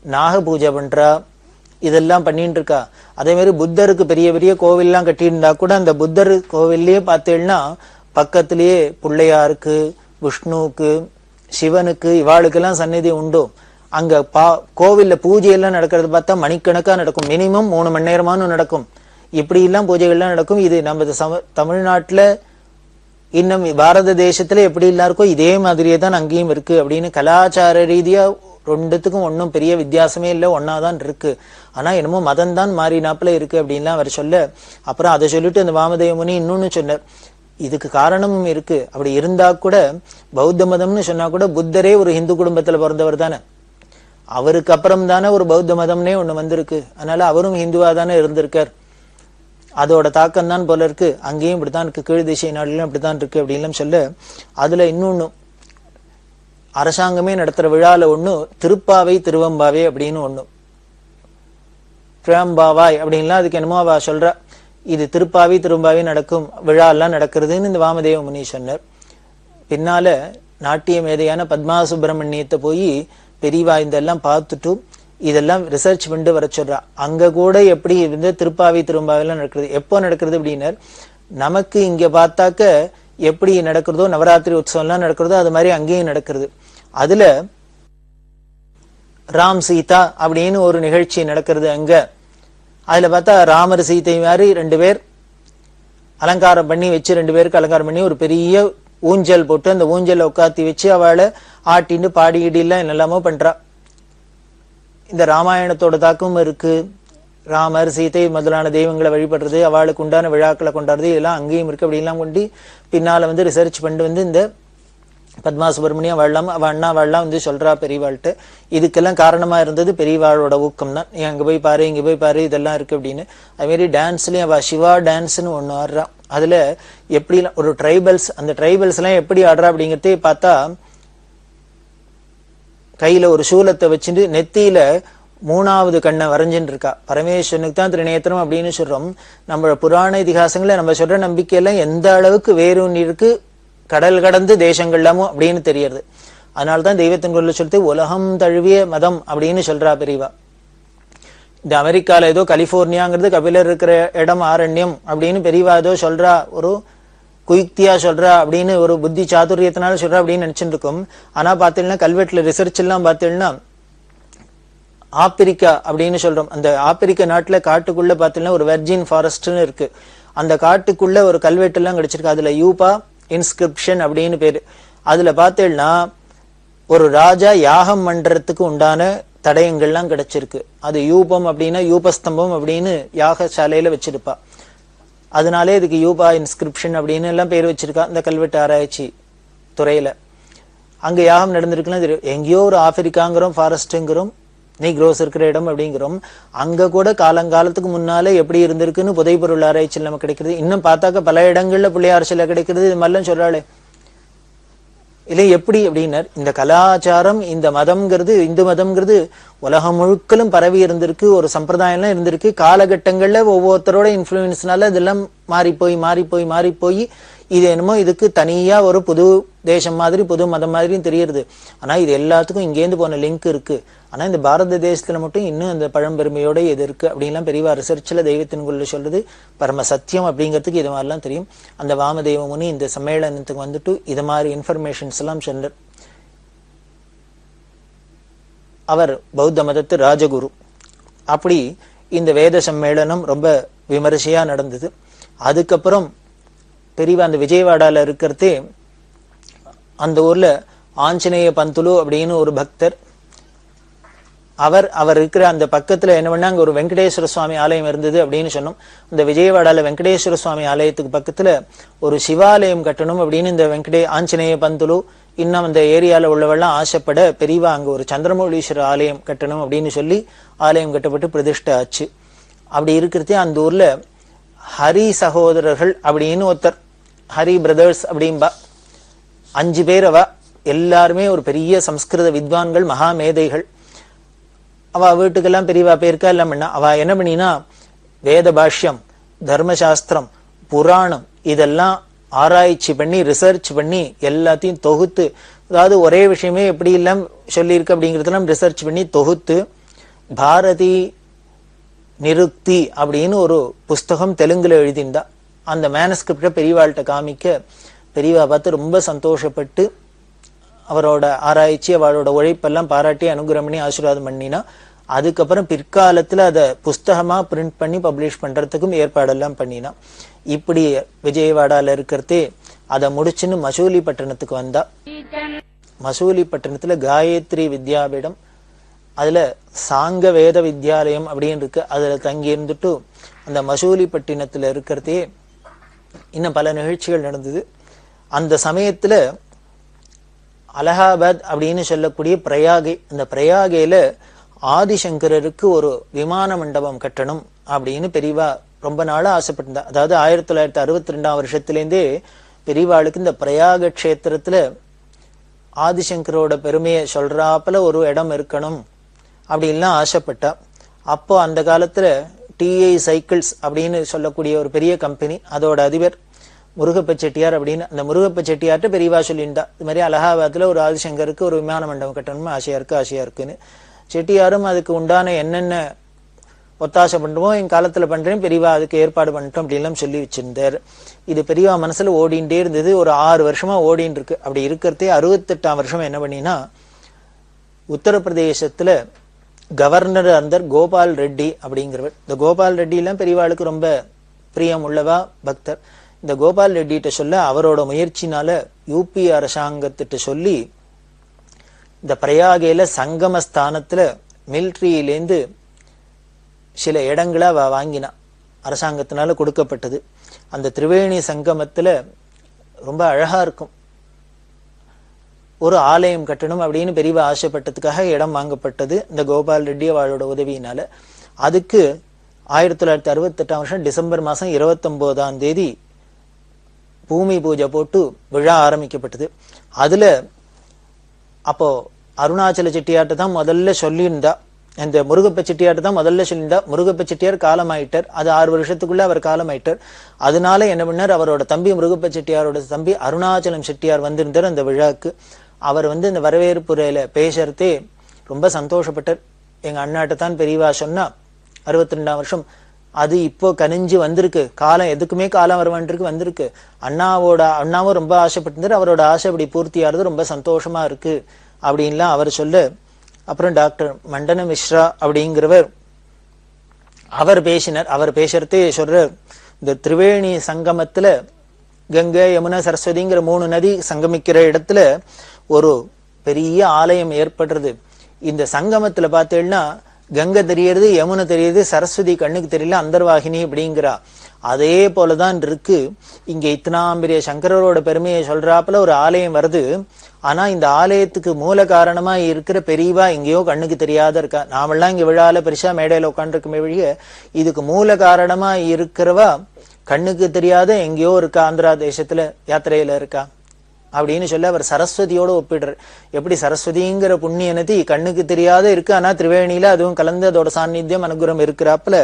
நாக பூஜை பண்றா, இதெல்லாம் பண்ணிட்டு இருக்கா. அதே மாதிரி புத்தருக்கு பெரிய பெரிய கோவில்லாம் கட்டியிருந்தா கூட அந்த புத்தர் கோவில்லயே பார்த்தேன்னா பக்கத்திலேயே பிள்ளையாருக்கு, விஷ்ணுவுக்கு, சிவனுக்கு இவாளுக்கெல்லாம் சந்நிதி உண்டு. அங்க கோவில்ல பூஜையெல்லாம் நடக்கிறது பார்த்தா மணிக்கணக்கா நடக்கும். மினிமம் 3 மணி நேரமானு நடக்கும். இப்படி எல்லாம் பூஜைகள்லாம் நடக்கும். இது நம்ம தமிழ்நாட்டுல இன்னும் பாரத தேசத்துல எப்படி எல்லாம் இருக்கோ இதே மாதிரியே தான் அங்கேயும் இருக்கு அப்படின்னு கலாச்சார ரீதியா 2த்துக்கும் ஒன்னும் பெரிய வித்தியாசமே இல்லை, ஒன்னாதான் இருக்கு. ஆனா என்னமோ மதம் தான் மாறினாப்புல இருக்கு அப்படின்லாம் அவர் சொல்ல, அப்புறம் அதை சொல்லிட்டு அந்த வாமதேவ முனி இன்னொன்னு சொன்னார். இதுக்கு காரணமும் இருக்கு. அப்படி இருந்தா கூட பௌத்த மதம்னு சொன்னா கூட புத்தரே ஒரு இந்து குடும்பத்துல பிறந்தவர் தானே, அவருக்கு அப்புறம் தானே ஒரு பௌத்த மதம்னே ஒண்ணு வந்திருக்கு. அதனால அவரும் ஹிந்துவா தானே இருந்திருக்கார். அதோட தாக்கம் தான் போல இருக்கு. அங்கேயும் இப்படித்தான் இருக்கு, கீழ் திசை நாடுகளும் இப்படித்தான் இருக்கு அப்படின்லாம் சொல்ல, அதுல இன்னொன்னு அரசாங்கமே நடத்துற விழால ஒண்ணு திருப்பாவை திருவம்பாவை அப்படின்னு ஒண்ணு, பிரம்பாவாய் அப்படின்லாம் அதுக்கு என்னமோ அவ சொல்ற. இது திருப்பாவை திரும்பாவை நடக்கும் விழா எல்லாம் நடக்கிறதுன்னு இந்த வாமதேவ முனி சொன்னார். பின்னால நாட்டிய மேதையான பத்மா சுப்பிரமணியத்தை போய் பெரியவா இதெல்லாம் பார்த்துட்டு இதெல்லாம் ரிசர்ச் பண்ணிட்டு வர சொல்றா. அங்க கூட எப்படி இருந்து திருப்பாவி திரும்பாவெல்லாம் நடக்கிறது. எப்போ நடக்கிறது அப்படின்னா, நமக்கு இங்க பார்த்தாக்க எப்படி நடக்கிறதோ நவராத்திரி உற்சவம் எல்லாம் நடக்கிறதோ அது மாதிரி அங்கேயும் நடக்கிறது. அதுல ராம் சீதா அப்படின்னு ஒரு நிகழ்ச்சி நடக்கிறது அங்க. அதுல பார்த்தா ராமர் சீதை மாதிரி 2 பேர் அலங்காரம் பண்ணி வச்சு, 2 பேருக்கு அலங்காரம் பண்ணி ஒரு பெரிய ஊஞ்சல் போட்டு அந்த ஊஞ்சலை உட்காத்தி வச்சு அவளை ஆட்டின்னு பாடிக்கிட்டு எல்லாம் என்னெல்லாமோ பண்றா. இந்த ராமாயணத்தோட தாக்கமும் இருக்கு. ராமர் சீதை முதலான தெய்வங்களை வழிபடுறது, அவளுக்கு உண்டான விழாக்களை கொண்டாடுறது, இதெல்லாம் அங்கேயும் இருக்கு. அப்படிலாம் கொண்டு பின்னால ரிசர்ச் பண்ணிட்டு இந்த பத்மா சுப்பிரமணியம் வாழலாம் அவ அண்ணா வாழலாம் சொல்றா பெரியவாள்கிட்ட. இதுக்கெல்லாம் காரணமா இருந்தது பெரியவாளோட ஊக்கம் தான். அங்க போய் பாரு இங்க போய் பாரு இதெல்லாம் இருக்கு அப்படின்னு. அது மாதிரி டான்ஸ்லயும் அவ சிவா டான்ஸ்ன்னு ஒண்ணு ஆடுறா. அதுல எப்படி ஒரு ட்ரைபல்ஸ், அந்த ட்ரைபல்ஸ் எல்லாம் எப்படி ஆடுறா அப்படிங்கறதே பார்த்தா, கையில ஒரு சூலத்தை வச்சுட்டு நெத்தியில 3வது கண்ணை வரைஞ்சுட்டு இருக்கா. பரமேஸ்வரனுக்கு தான் திரிநேத்திரம் அப்படின்னு சொல்றோம். நம்ம புராண இதிகாசங்களை நம்ம சொல்ற நம்பிக்கையெல்லாம் எந்த அளவுக்கு வேரூன்றி இருக்கு, கடல் கடந்து தேசங்கள்லாமோ அப்படின்னு தெரியறது. அதனால்தான் தெய்வத்தின் குரல் சொல்லிட்டு உலகம் தழுவிய மதம் அப்படின்னு சொல்றா பெரியவா. இந்த அமெரிக்கால ஏதோ கலிபோர்னியாங்கிறது கபிலர் இருக்கிற இடம் ஆரண்யம் அப்படின்னு பெரியவா ஏதோ சொல்றா, ஒரு குயுக்தியா சொல்றா அப்படின்னு ஒரு புத்தி சாதுரியத்தினால சொல்றா அப்படின்னு நினைச்சுட்டு இருக்கும். ஆனா பாத்தீங்கன்னா கல்வெட்டுல ரிசர்ச் எல்லாம் பாத்தீங்கன்னா ஆப்பிரிக்கா அப்படின்னு சொல்றோம். அந்த ஆப்பிரிக்க நாட்டுல காட்டுக்குள்ள பாத்தீங்கன்னா ஒரு வெர்ஜின் ஃபாரஸ்ட்னு இருக்கு. அந்த காட்டுக்குள்ள ஒரு கல்வெட்டு எல்லாம் கிடைச்சிருக்கு. அதுல யூபா இன்ஸ்கிரிப்ஷன் அப்படின்னு பேரு. அதுல பாத்தீங்கன்னா ஒரு ராஜா யாகம் பண்றதுக்கு உண்டான தடயங்கள்லாம் கிடைச்சிருக்கு. அது யூபம் அப்படின்னா யூபஸ்தம்பம் அப்படின்னு யாகசாலையில வச்சிருப்பா. அதனாலே இதுக்கு யூபா இன்ஸ்கிரிப்ஷன் அப்படின்னு எல்லாம் பேர் வச்சிருக்கா இந்த கல்வெட்டு ஆராய்ச்சி துறையில. அங்க யாகம் நடந்திருக்குன்னா தெரியும். எங்கேயோ ஒரு ஆப்பிரிக்காங்கிறோம், ஃபாரஸ்ட்ங்கிறோம், நீக்ரோஸ் இருக்கிற இடம் அப்படிங்கிறோம். அங்க கூட காலங்காலத்துக்கு முன்னாலே எப்படி இருந்திருக்குன்னு புதைப்பொருள் ஆராய்ச்சியில் நமக்கு கிடைக்கிறது. இன்னும் பார்த்தாக்க பல இடங்கள்ல பிள்ளையார் சிலை கிடைக்கிறது. இது மாதிரிலாம் சொல்றாளே இல்லை எப்படி அப்படின்னா, இந்த கலாச்சாரம், இந்த மதம்ங்கிறது, இந்து மதம்ங்கிறது உலகம் முழுக்கலும் பரவி இருந்திருக்கு. ஒரு சம்பிரதாயம்லாம் இருந்திருக்கு. காலகட்டங்கள்ல ஒவ்வொருத்தரோட இன்ஃபுளுன்ஸ்னால இதெல்லாம் மாறி போய் இது என்னமோ இதுக்கு தனியா ஒரு புது தேசம் மாதிரி புது மதம் மாதிரியும் தெரியுது. ஆனா இது எல்லாத்துக்கும் இங்கேருந்து போன லிங்க் இருக்கு. ஆனா இந்த பாரத தேசத்துல மட்டும் இன்னும் அந்த பழம்பெருமையோட இது இருக்கு அப்படின்லாம் பெரியவா ரிசர்ச்ல தெய்வத்தின்குள்ள சொல்றது பரம சத்தியம் அப்படிங்கிறதுக்கு இது மாதிரிலாம் தெரியும். அந்த வாமதேவ முனி இந்த சம்மேளனத்துக்கு இது மாதிரி இன்ஃபர்மேஷன்ஸ் எல்லாம் சொன்னார். அவர் பௌத்த மதத்து ராஜகுரு. அப்படி இந்த வேத சம்மேளனம் ரொம்ப விமரிசையா நடந்தது. அதுக்கப்புறம் பெரியவா அந்த விஜயவாடால இருக்கிறதே, அந்த ஊர்ல ஆஞ்சநேய பந்துலு அப்படின்னு ஒரு பக்தர், அவர் இருக்கிற அந்த பக்கத்துல என்ன பண்ணா, அங்க ஒரு வெங்கடேஸ்வர சுவாமி ஆலயம் இருந்தது அப்படின்னு சொன்னோம். இந்த விஜயவாடால வெங்கடேஸ்வர சுவாமி ஆலயத்துக்கு பக்கத்துல ஒரு சிவாலயம் கட்டணும் அப்படின்னு இந்த ஆஞ்சநேய பந்துலு இன்னும் அந்த ஏரியால உள்ளவெல்லாம் ஆசைப்பட பெரியவா அங்க ஒரு சந்திரமௌலீஸ்வரர் ஆலயம் கட்டணும் அப்படின்னு சொல்லி ஆலயம் கட்டப்பட்டு பிரதிஷ்டை ஆச்சு. அப்படி இருக்கிறதே அந்த ஊர்ல ஹரி சகோதரர்கள் அப்படின்னு ஒருத்தர், ஹரி பிரதர்ஸ் அப்படின்பா, 5 பேர். அவ எல்லாருமே ஒரு பெரிய சம்ஸ்கிருத வித்வான்கள், மகா மேதைகள். அவ வீட்டுக்கெல்லாம் பெரியவா பேருக்கா எல்லாம் பண்ணா. அவ என்ன பண்ணினா, வேத பாஷ்யம், தர்மசாஸ்திரம், புராணம் இதெல்லாம் ஆராய்ச்சி பண்ணி ரிசர்ச் பண்ணி எல்லாத்தையும் தொகுத்து, அதாவது ஒரே விஷயமே எப்படி எல்லாம் சொல்லியிருக்கு அப்படிங்கிறதெல்லாம் ரிசர்ச் பண்ணி தொகுத்து பாரதி நிருக்தி அப்படின்னு ஒரு புஸ்தகம் தெலுங்குல எழுதியிருந்தா. அந்த மேனஸ்கிரிப்ட பெரியவாள்கிட்ட காமிக்க பெரியவா பார்த்து ரொம்ப சந்தோஷப்பட்டு அவரோட ஆராய்ச்சி அவளோட உழைப்பெல்லாம் பாராட்டி அனுகிரகம் பண்ணி ஆசீர்வாதம் பண்ணினா. அதுக்கப்புறம் பிற்காலத்துல அதை புஸ்தகமா பிரிண்ட் பண்ணி பப்ளிஷ் பண்றதுக்கும் ஏற்பாடெல்லாம் பண்ணினா. இப்படி விஜயவாடால இருக்கிறதே அதை முடிச்சுன்னு மசூலிப்பட்டினத்துக்கு வந்தா. மசூலிப்பட்டினத்துல காயத்ரி வித்யாபீடம், அதுல சாங்க வேத வித்யாலயம் அப்படின்னு இருக்கு. அதுல தங்கி இருந்துட்டு அந்த மசூலிப்பட்டினத்துல இருக்கிறதே இன்னும் பல நிகழ்ச்சிகள் நடந்தது. அந்த சமயத்துல அலகாபாத் அப்படின்னு சொல்லக்கூடிய பிரயாகை, அந்த பிரயாகையில ஆதிசங்கரருக்கு ஒரு விமான மண்டபம் கட்டணும் அப்படின்னு பெரியவா ரொம்ப நாளா ஆசைப்பட்டிருந்தா. அதாவது 1962ஆம் வருஷத்திலேருந்தே பெரியவாளுக்கு இந்த பிரயாக கஷேத்திரத்துல ஆதிசங்கரோட பெருமையை சொல்றாப்புல ஒரு இடம் இருக்கணும் அப்படின்லாம் ஆசைப்பட்டா. அப்போ அந்த காலத்துல டிஐ சைக்கிள்ஸ் அப்படின்னு சொல்லக்கூடிய ஒரு பெரிய கம்பெனி, அதோட அதிபர் முருகப்ப செட்டியார் அப்படின்னு. அந்த முருகப்ப செட்டியார்ட்ட பெரியவா சொல்லியிருந்தா, இது மாதிரி அலகாபாத்ல ஒரு ஆதிசங்கருக்கு ஒரு விமான மண்டபம் கட்டணும்னு ஆசையா இருக்குன்னு. செட்டியாரும் அதுக்கு உண்டான என்னென்ன ஒத்தாசை பண்ணுவோம் என் காலத்துல பண்றேன், பெரியவா அதுக்கு ஏற்பாடு பண்ணிட்டோம் அப்படின்லாம் சொல்லி வச்சிருந்தார். இது பெரியவா மனசுல ஓடிண்டே இருந்தது. ஒரு 6 வருஷமா ஓடின்னு இருக்கு. அப்படி இருக்கிறதே 68ஆம் வருஷம் என்ன பண்ணினா, உத்தரப்பிரதேசத்துல கவர்னர் அந்தர் கோபால் ரெட்டி அப்படிங்கிறவர். இந்த கோபால் ரெட்டி எல்லாம் பெரியவாளுக்கு ரொம்ப பிரியம் உள்ளவா, பக்தர். இந்த கோபால் ரெட்டிட்ட சொல்ல, அவரோட முயற்சினால யூபி அரசாங்கத்திட்ட சொல்லி இந்த பிரயாகையில சங்கம ஸ்தானத்துல மிலிட்ரியிலேருந்து சில இடங்களா வாங்கினா, அரசாங்கத்தினால கொடுக்கப்பட்டது. அந்த திரிவேணி சங்கமத்துல ரொம்ப அழகா இருக்கும், ஒரு ஆலயம் கட்டணும் அப்படின்னு பெரியவா ஆசைப்பட்டதுக்காக இடம் வாங்கப்பட்டது இந்த கோபால் ரெட்டி அவளோட உதவியினால. அதுக்கு 1968ஆம் வருஷம் டிசம்பர் மாசம் 29ஆம் தேதி பூமி பூஜை போட்டு விழா ஆரம்பிக்கப்பட்டது. அதுல அப்போ அருணாச்சல செட்டியார்ட்ட தான் முதல்ல சொல்லியிருந்தா, இந்த முருகப்ப செட்டியார்ட்ட தான் முதல்ல சொல்லியிருந்தா. முருகப்ப செட்டியார் காலமாயிட்டார். அது 6 வருஷத்துக்குள்ள அவர் காலமாயிட்டார். அதனால என்ன பண்ணார், அவரோட தம்பி முருகப்ப செட்டியாரோட தம்பி அருணாச்சலம் செட்டியார் வந்திருந்தார் அந்த விழாக்கு. அவர் இந்த வரவேற்புரையில பேசுறதே ரொம்ப சந்தோஷப்பட்டார். எங்க அண்ணாட்ட தான் பெரியவா சொன்னா, 62ஆம் வருஷம் அது இப்போ கனிஞ்சு வந்திருக்கு, காலம் எதுக்குமே காலம் வருவான்றிருக்கு வந்திருக்கு. அண்ணாவும் ரொம்ப ஆசைப்பட்டிருந்தார். அவரோட ஆசை அப்படி பூர்த்தியாகிறது ரொம்ப சந்தோஷமா இருக்கு அப்படின்லாம் அவர் சொல்ல, அப்புறம் டாக்டர் மண்டன மிஸ்ரா அப்படிங்கிறவர் அவர் பேசினார். அவர் பேசுறதே சொல்ற, இந்த திரிவேணி சங்கமத்துல கங்கை யமுனா சரஸ்வதிங்கிற 3 நதி சங்கமிக்கிற இடத்துல ஒரு பெரிய ஆலயம் ஏற்படுறது. இந்த சங்கமத்துல பார்த்தேன்னா கங்கை தெரியறது, யமுனை தெரியுது, சரஸ்வதி கண்ணுக்கு தெரியல, அந்தர்வாகினி அப்படிங்கிறா. அதே போலதான் இருக்கு இங்க. இத்தனாம்பெரிய சங்கரோட பெருமையை சொல்றாப்புல ஒரு ஆலயம் வருது. ஆனா இந்த ஆலயத்துக்கு மூல காரணமா இருக்கிற பெரியவா எங்கேயோ கண்ணுக்கு தெரியாத இருக்கா. நாமெல்லாம் இங்க விழால பெருசா மேடையில உட்காந்துருக்குமே வழிய, இதுக்கு மூல காரணமா இருக்கிறவா கண்ணுக்கு தெரியாத எங்கேயோ இருக்கா, ஆந்திரா தேசத்துல யாத்திரையில இருக்கா அப்படின்னு சொல்ல அவர் சரஸ்வதியோட ஒப்பிடுறார். எப்படி சரஸ்வதிங்கிற புண்ணிய நதி கண்ணுக்கு தெரியாத இருக்கு, ஆனா திரிவேணியில அதுவும் கலந்து அதோட சாநித்தியம் அனுகிரகம் இருக்கிறாப்புல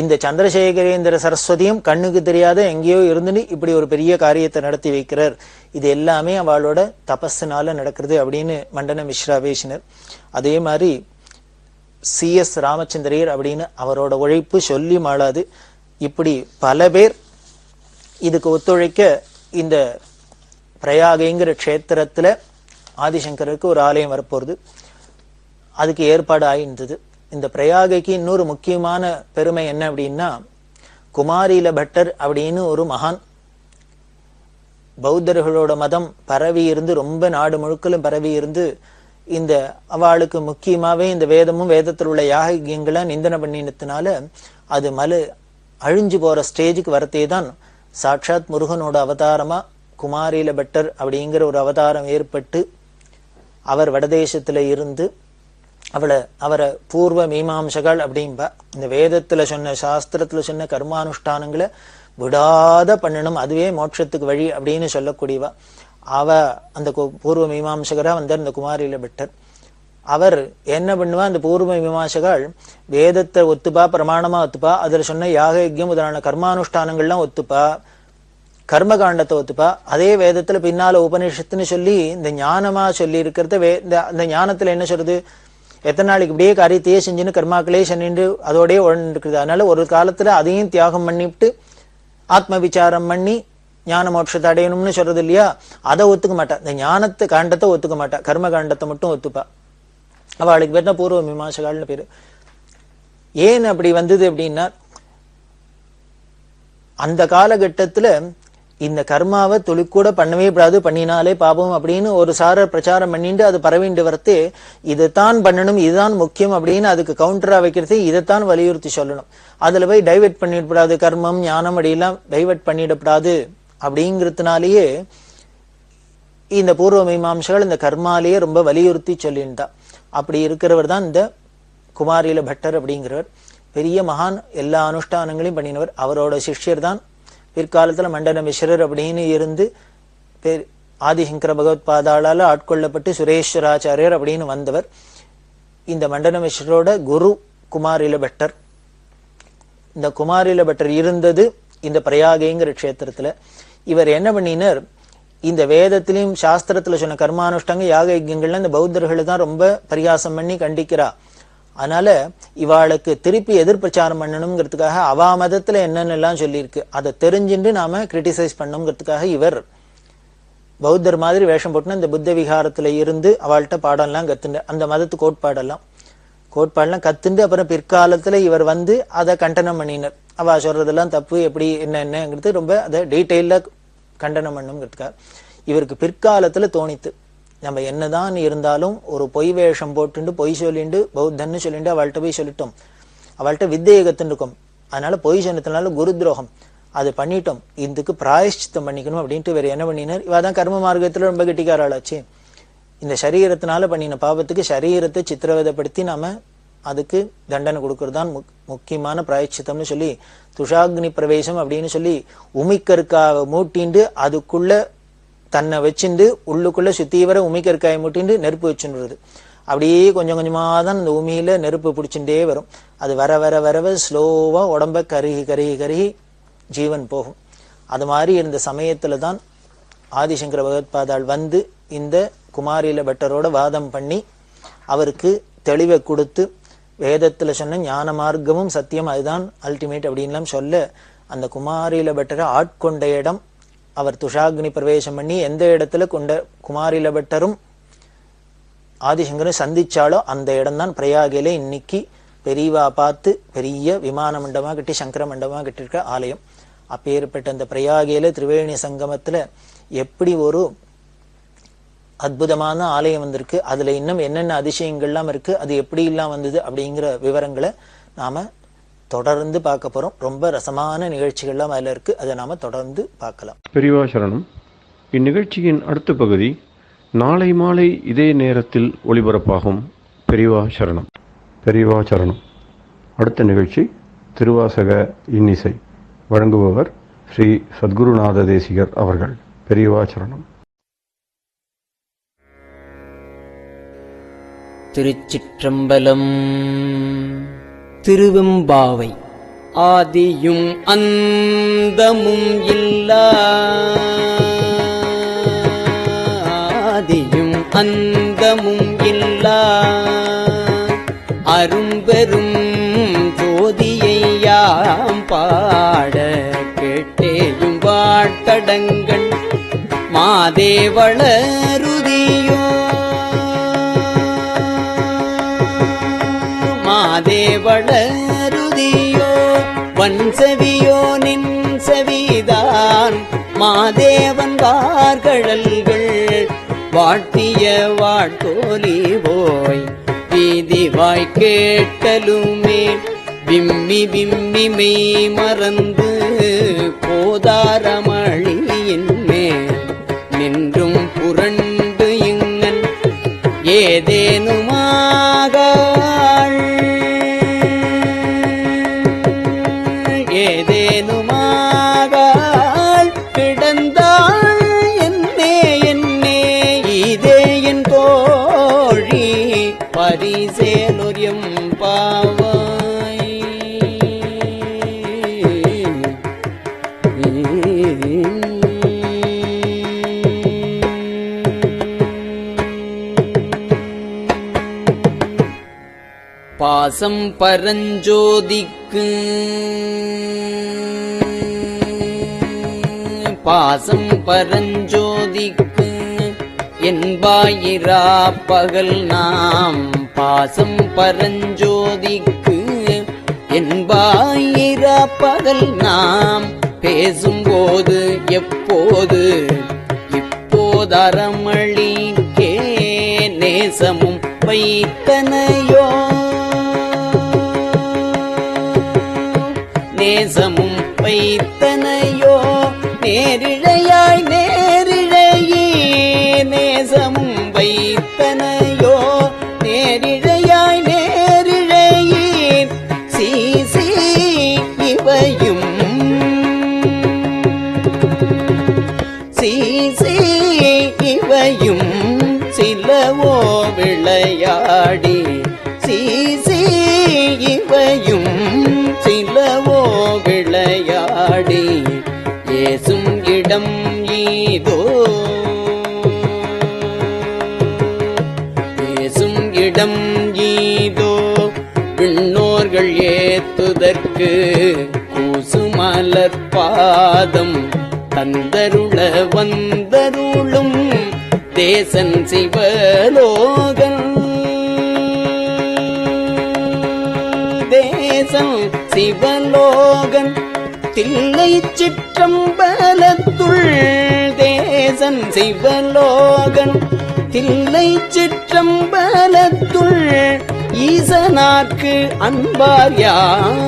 இந்த சந்திரசேகரேந்திர சரஸ்வதியும் கண்ணுக்கு தெரியாத எங்கேயோ இருந்துன்னு இப்படி ஒரு பெரிய காரியத்தை நடத்தி வைக்கிறார். இது எல்லாமே அவளோட தபஸ்னால நடக்கிறது அப்படின்னு மண்டன மிஸ்ரா பேசினர். அதே மாதிரி CS ராமச்சந்திரர் அப்படின்னு அவரோட உழைப்பு சொல்லி மாளாது. இப்படி பல பேர் இதுக்கு ஒத்துழைக்க இந்த பிரயாகைங்கிற க்ஷேத்திரத்துல ஆதிசங்கருக்கு ஒரு ஆலயம் வரப்போறது. அதுக்கு ஏற்பாடு ஆயிருந்தது. இந்த பிரயாகைக்கு இன்னொரு முக்கியமான பெருமை என்ன அப்படின்னா, குமாரில பட்டர் அப்படின்னு ஒரு மகான், பௌத்தர்களோட மதம் பரவி இருந்து ரொம்ப நாடு முழுக்கலும் பரவி இருந்து இந்த அவளுக்கு முக்கியமாவே இந்த வேதமும் வேதத்தில் உள்ள யாகங்களை நிந்தனை பண்ணினதுனால அது அழிஞ்சு போற ஸ்டேஜுக்கு வரத்தே தான் சாட்சாத் முருகனோட அவதாரமா குமாரில பட்டர் அப்படிங்கிற ஒரு அவதாரம் ஏற்பட்டு அவர் வடதேசத்துல இருந்து அவரை பூர்வ மீமாம்சகள் அப்படின்பா. இந்த வேதத்துல சொன்ன சாஸ்திரத்துல சொன்ன கர்மானுஷ்டானங்களை விடாத பண்ணணும், அதுவே மோட்சத்துக்கு வழி அப்படின்னு சொல்லக்கூடியவா. அந்த பூர்வ மீமாம்சகரா வந்தார் இந்த குமாரில பட்டர். அவர் என்ன பண்ணுவா, அந்த பூர்வ மீமாம்சகள் வேதத்தை ஒத்துப்பா, பிரமாணமா ஒத்துப்பா, அதுல சொன்ன யாக யஜ்யம் முதலான கர்மானுஷ்டானங்கள்லாம் ஒத்துப்பா, கர்மகாண்டத்தை ஒத்துப்பா. அதே வேதத்துல பின்னால உபனிஷத்துன்னு சொல்லி இந்த ஞானமா சொல்லி இருக்கிறத அந்த ஞானத்துல என்ன சொல்றது, எத்தனை நாளைக்கு இப்படியே காரியத்தையே செஞ்சுன்னு கர்மாக்களே சென்று அதோடய உடனே இருக்குது. அதனால ஒரு காலத்துல அதையும் தியாகம் பண்ணிவிட்டு ஆத்ம விசாரம் பண்ணி ஞான மோட்சத்தை அடையணும்னு சொல்றது இல்லையா, அதை ஒத்துக்க மாட்டா. இந்த ஞானத்தை காண்டத்தை ஒத்துக்க மாட்டா, கர்ம காண்டத்தை மட்டும் ஒத்துப்பா. அவளுக்கு பேர் பூர்வ மீமாசகால்னு பேரு. ஏன் அப்படி வந்தது அப்படின்னா, அந்த காலகட்டத்துல இந்த கர்மாவை துளிக்கூட பண்ணவே கூடாது, பண்ணினாலே பாபம் அப்படின்னு ஒரு சார பிரச்சாரம் பண்ணிட்டு அது பரவிண்டு வரத்தே, இதைத்தான் பண்ணணும், இதுதான் முக்கியம் அப்படின்னு அதுக்கு கவுண்டரா வைக்கிறதே இதைத்தான் வலியுறுத்தி சொல்லணும். அதுல போய் டைவெர்ட் பண்ணிடக்கூடாது, கர்மம் ஞானம் அப்படிலாம் டைவெர்ட் பண்ணிடக்கூடாது அப்படிங்கிறதுனாலேயே இந்த பூர்வ மீமாம்சகள் இந்த கர்மாலேயே ரொம்ப வலியுறுத்தி சொல்லியிருந்தா. அப்படி இருக்கிறவர் தான் இந்த குமாரில பட்டர் அப்படிங்கிறவர். பெரிய மகான், எல்லா அனுஷ்டானங்களையும் பண்ணினவர். அவரோட சிஷ்யர் தான் பிற்காலத்துல மண்டன மிஸ்ரர் அப்படின்னு இருந்து ஆதிசங்கர பகவத் பாதாளால ஆட்கொள்ளப்பட்டு சுரேஸ்வராச்சாரியர் அப்படின்னு வந்தவர். இந்த மண்டன மிஸ்ரரோட குரு குமாரில பட்டர். இந்த குமாரில பட்டர் இருந்தது இந்த பிரயாகைங்கிற க்ஷேத்திரத்துல. இவர் என்ன பண்ணினார், இந்த வேதத்திலையும் சாஸ்திரத்துல சொன்ன கர்மானுஷ்டாங்க யாக யஜ்யங்கள்ல இந்த பௌத்தர்களை தான் ரொம்ப பரிகாசம் பண்ணி கண்டிக்கிறா. அதனால இவாளுக்கு திருப்பி எதிர்பிரச்சாரம் பண்ணணுங்கிறதுக்காக அவா மதத்துல என்னென்னலாம் சொல்லியிருக்கு அதை தெரிஞ்சுட்டு நாம கிரிட்டிசைஸ் பண்ணணுங்கிறதுக்காக இவர் பௌத்தர் மாதிரி வேஷம் போட்டுன்னு இந்த புத்த விகாரத்துல இருந்து அவள்கிட்ட பாடம்லாம் கத்துண்டு அந்த மதத்து கோட்பாடெல்லாம் கத்துண்டு அப்புறம் பிற்காலத்துல இவர் வந்து அதை கண்டனம் பண்ணினார். அவ சொல்றதெல்லாம் தப்பு, எப்படி என்னங்கிறது ரொம்ப அதை டீட்டெயில கண்டனம் பண்ணுங்கிறதுக்காக இவருக்கு பிற்காலத்துல தோணித்து, நம்ம என்னதான் இருந்தாலும் ஒரு பொய் வேஷம் போட்டுண்டு பொய் சொல்லிண்டு பௌத்தன்னு சொல்லிட்டு அவள்கிட்ட போய் சொல்லிட்டோம், அவள்கிட்ட வித்தையை கத்துருக்கோம், அதனால பொய் சொன்னதுனால குரு துரோகம் அது பண்ணிட்டோம், இதுக்கு பிராயஷ்சித்தம் பண்ணிக்கணும் அப்படின்ட்டு வேற என்ன பண்ணினார். இவாதான் கர்ம மார்க்கத்துல ரொம்ப கெட்டிக்காராளாச்சு. இந்த சரீரத்தினால பண்ணின பாவத்துக்கு சரீரத்தை சித்திரவதைப்படுத்தி நாம அதுக்கு தண்டனை கொடுக்கறதுதான் முக்கியமான பிராயச்சித்தம்னு சொல்லி துஷாக்னி பிரவேசம் அப்படின்னு சொல்லி உமிக்கற்காவை மூட்டிண்டு அதுக்குள்ள தன்னை வச்சுண்டு உள்ளுக்குள்ள சுத்தீவர உமிக்கற்காயை மூட்டிண்டு நெருப்பு வச்சுன்றது. அப்படியே கொஞ்சம் கொஞ்சமா தான் இந்த உமியில நெருப்பு பிடிச்சுட்டே வரும். அது வர வர வரவ ஸ்லோவா உடம்ப கருகி கருகி கருகி ஜீவன் போகும். அது மாதிரி இருந்த சமயத்துல தான் ஆதிசங்கர பகவத்பாதாள் வந்து இந்த குமாரில பட்டரோட வாதம் பண்ணி அவருக்கு தெளிவை கொடுத்து வேதத்துல சொன்ன ஞான மார்க்கமும் சத்தியம் அதுதான் அல்டிமேட் அப்படின்லாம் சொல்ல அந்த குமாரில பட்டரை ஆட்கொண்ட இடம் அவர் துஷாக்னி பிரவேசம் பண்ணி எந்த இடத்துல கொண்ட குமாரில பட்டரும் ஆதிசங்கரை சந்திச்சாலோ அந்த இடம் தான் பிரயாகையில இன்னைக்கு பெரியவா பார்த்து பெரிய விமான மண்டபமா கட்டி சங்கர மண்டபமா கட்டிருக்க ஆலயம். அப்பேற்பட்ட அந்த பிரயாகையில திரிவேணி சங்கமத்துல எப்படி ஒரு அற்புதமான ஆலயம் வந்திருக்கு, அதுல இன்னும் என்னென்ன அதிசயங்கள்லாம் இருக்கு, அது எப்படி எல்லாம் வந்தது அப்படிங்கிற விவரங்களை நாம தொடர்ந்து பார்க்க போறோம். ரொம்ப ரசமான நிகழ்ச்சிகள்லாம் அதுல இருக்கு, அதை நாம தொடர்ந்து பார்க்கலாம். பெரியவா சரணம். இந்நிகழ்ச்சியின் அடுத்த பகுதி நாளை மாலை இதே நேரத்தில் ஒளிபரப்பாகும். பெரியவா சரணம். பெரியவா சரணம். அடுத்த நிகழ்ச்சி திருவாசக இன்னிசை. வழங்குபவர் ஸ்ரீ சத்குருநாத தேசிகர் அவர்கள். பெரியவா சரணம். திருச்சிற்றம்பலம். திருவெம்பாவை. ஆதியும் அந்தமும் இல்லா, ஆதியும் அந்தமும் இல்லா அரும்பெரும் ஜோதியை யாம் பாட கேட்டேயும் வாட்டடங்கள் மாதேவளருதியோ, மாதேவளருதியோ வன்செவியோ நின் செவிதான் மாதேவன் வார்கழல்கள் வாட்டிய வாட்டோலி போய் வீதிவாய் கேட்டலுமே விம்மி விம்மி மெய் மறந்து போதாரமழியின் மேல் நின்றும் புரண்டு இங்கன் ஏதேனுமாகாள், ஏதேனுமாகாள் கிடந்தாள் என்னே என்னே இதே என் தோழி பரிசேலொரியம் பாவாய். பாசம் பரஞ்சோதிக்கு, பாசம் பரஞ்சோதிக்கு என்பாயிரா பகல் நாம், பாசம் பரஞ்சோதிக்கு என்பாயிரா பகல் நாம் பேசும்போது எப்போது இப்போதரமளிக்கே நேசமும் வைத்தனையோ, நேசமும் வைத்தனையோ நேரிழையாய் நேரிழையே, நேசமும் வைத்தனையோ நேரிழையாய் நேரிழையே சீசி இவையும், சீசி இவையும் சிலவோ விளையாடி, சீசி இவையும் சிலவோ விளையாடி ஏசும் இடம் ஈதோ பேசும் இடம் ஈதோ விண்ணோர்கள் ஏத்துதற்கு கூசுமலர் பாதம் தந்தருள வந்தருளும் தேசன் சிவலோகன் தேசன் சிவலோகன் தில்லை சிற்றம்பலத்துள் தேசன் சிவலோகன் தில்லை சிற்றம்பலத்துள் ஈசனார்க்கு அன்பார் யாம்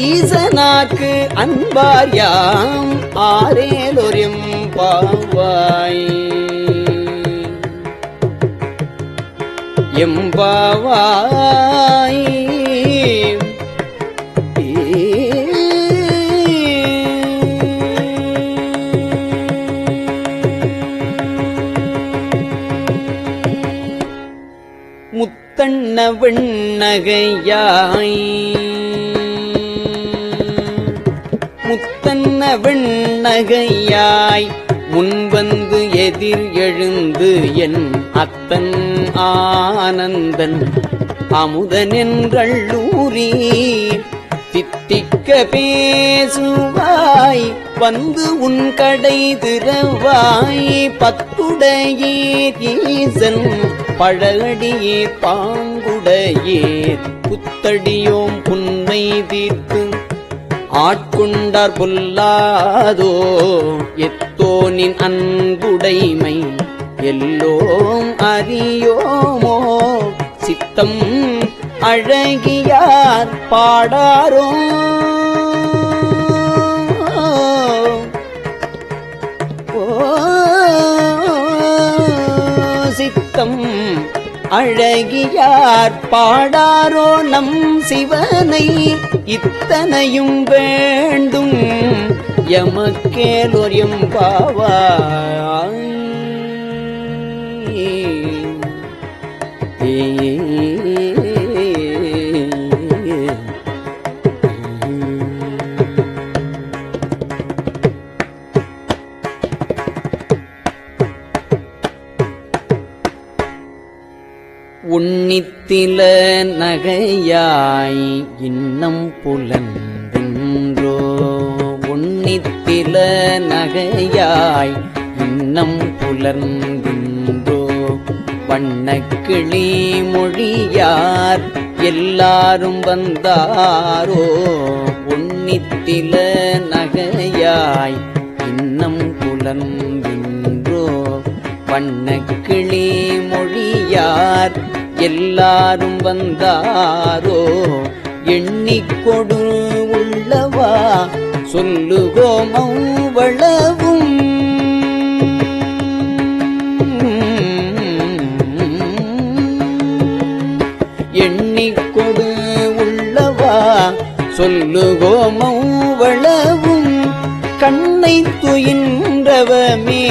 ஈசனார்க்கு அன்பார் யாம் ஆரேலொரும் பாவாய் எம்பாவாய் முத்தண்ண வெண்ணகையாய் முத்தன்ன வெண்ணகையாய் முன்வந்து எதிர் எழுந்து என் அத்தன் ஆனந்தன் அமுதன் என்றள்ளூரி தித்திக்க பேசுவாய் வந்து உன் கடை திறவாய் பத்துடையீர் ஈசன் பழடியே பாங்குடையே புத்தடியோம் புன்னை தீர்த்து ஆட்கொண்டார் பொல்லாதோ எத்தோனின் அன்புடைமை எல்லோம் அறியோமோ சித்தம் அழகியார் பாடாரோ சித்தம் அழகியார் பாடாரோ நம் சிவனை இத்தனையும் வேண்டும் எமக்கேலோர் எம்பாவாய் உன்னித்தில நகையாய் இன்னம் புலந்தென்றோ உன்னித்தில நகையாய் இன்னம் புலர்ந்தென்றோ வண்ணக்கிளி மொழியார் எல்லாரும் வந்தாரோ உன்னித்தில நகையாய் இன்னம் புலர்ந்தென்றோ வண்ணக்கிளி மொழியார் எல்லாரும் வந்தாரோ எண்ணிக்கொடு உள்ளவா சொல்லுகோம் அவ்வளவும் எண்ணிக்கொடு உள்ளவா சொல்லுகோம் அவ்வளவும் கண்ணை துயின்றவமே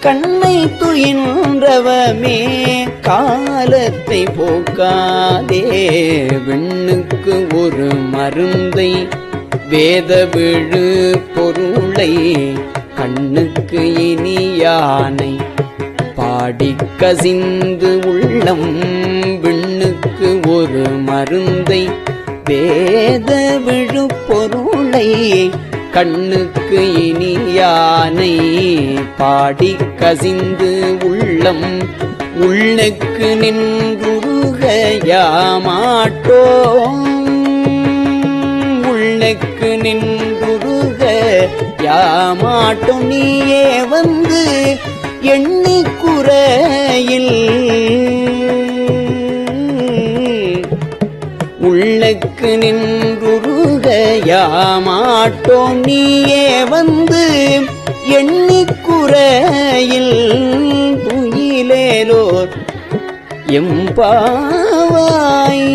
கண்ணை துயின்றவமே காலத்தை போக்காதே விண்ணுக்கு ஒரு மருந்தை வேத விழு பொருளை கண்ணுக்கு இனியானை பாடி கசிந்து உள்ளம் விண்ணுக்கு ஒரு மருந்தை வேத விழு பொருளை கண்ணுக்கு இனியானை பாடி கசிந்து உள்ளம் உள்ளுக்கு நின்றுருக யாமாட்டோம் உள்ளுக்கு நின்றுருக யாமாட்டோம் நீயே வந்து எண்ணிக்குறையில் உள்ளுக்கு நின்றுருக யாமாட்டோம் நீயே வந்து எண்ணிக்குறையில் துயிலேலோர் எம்பாவாய்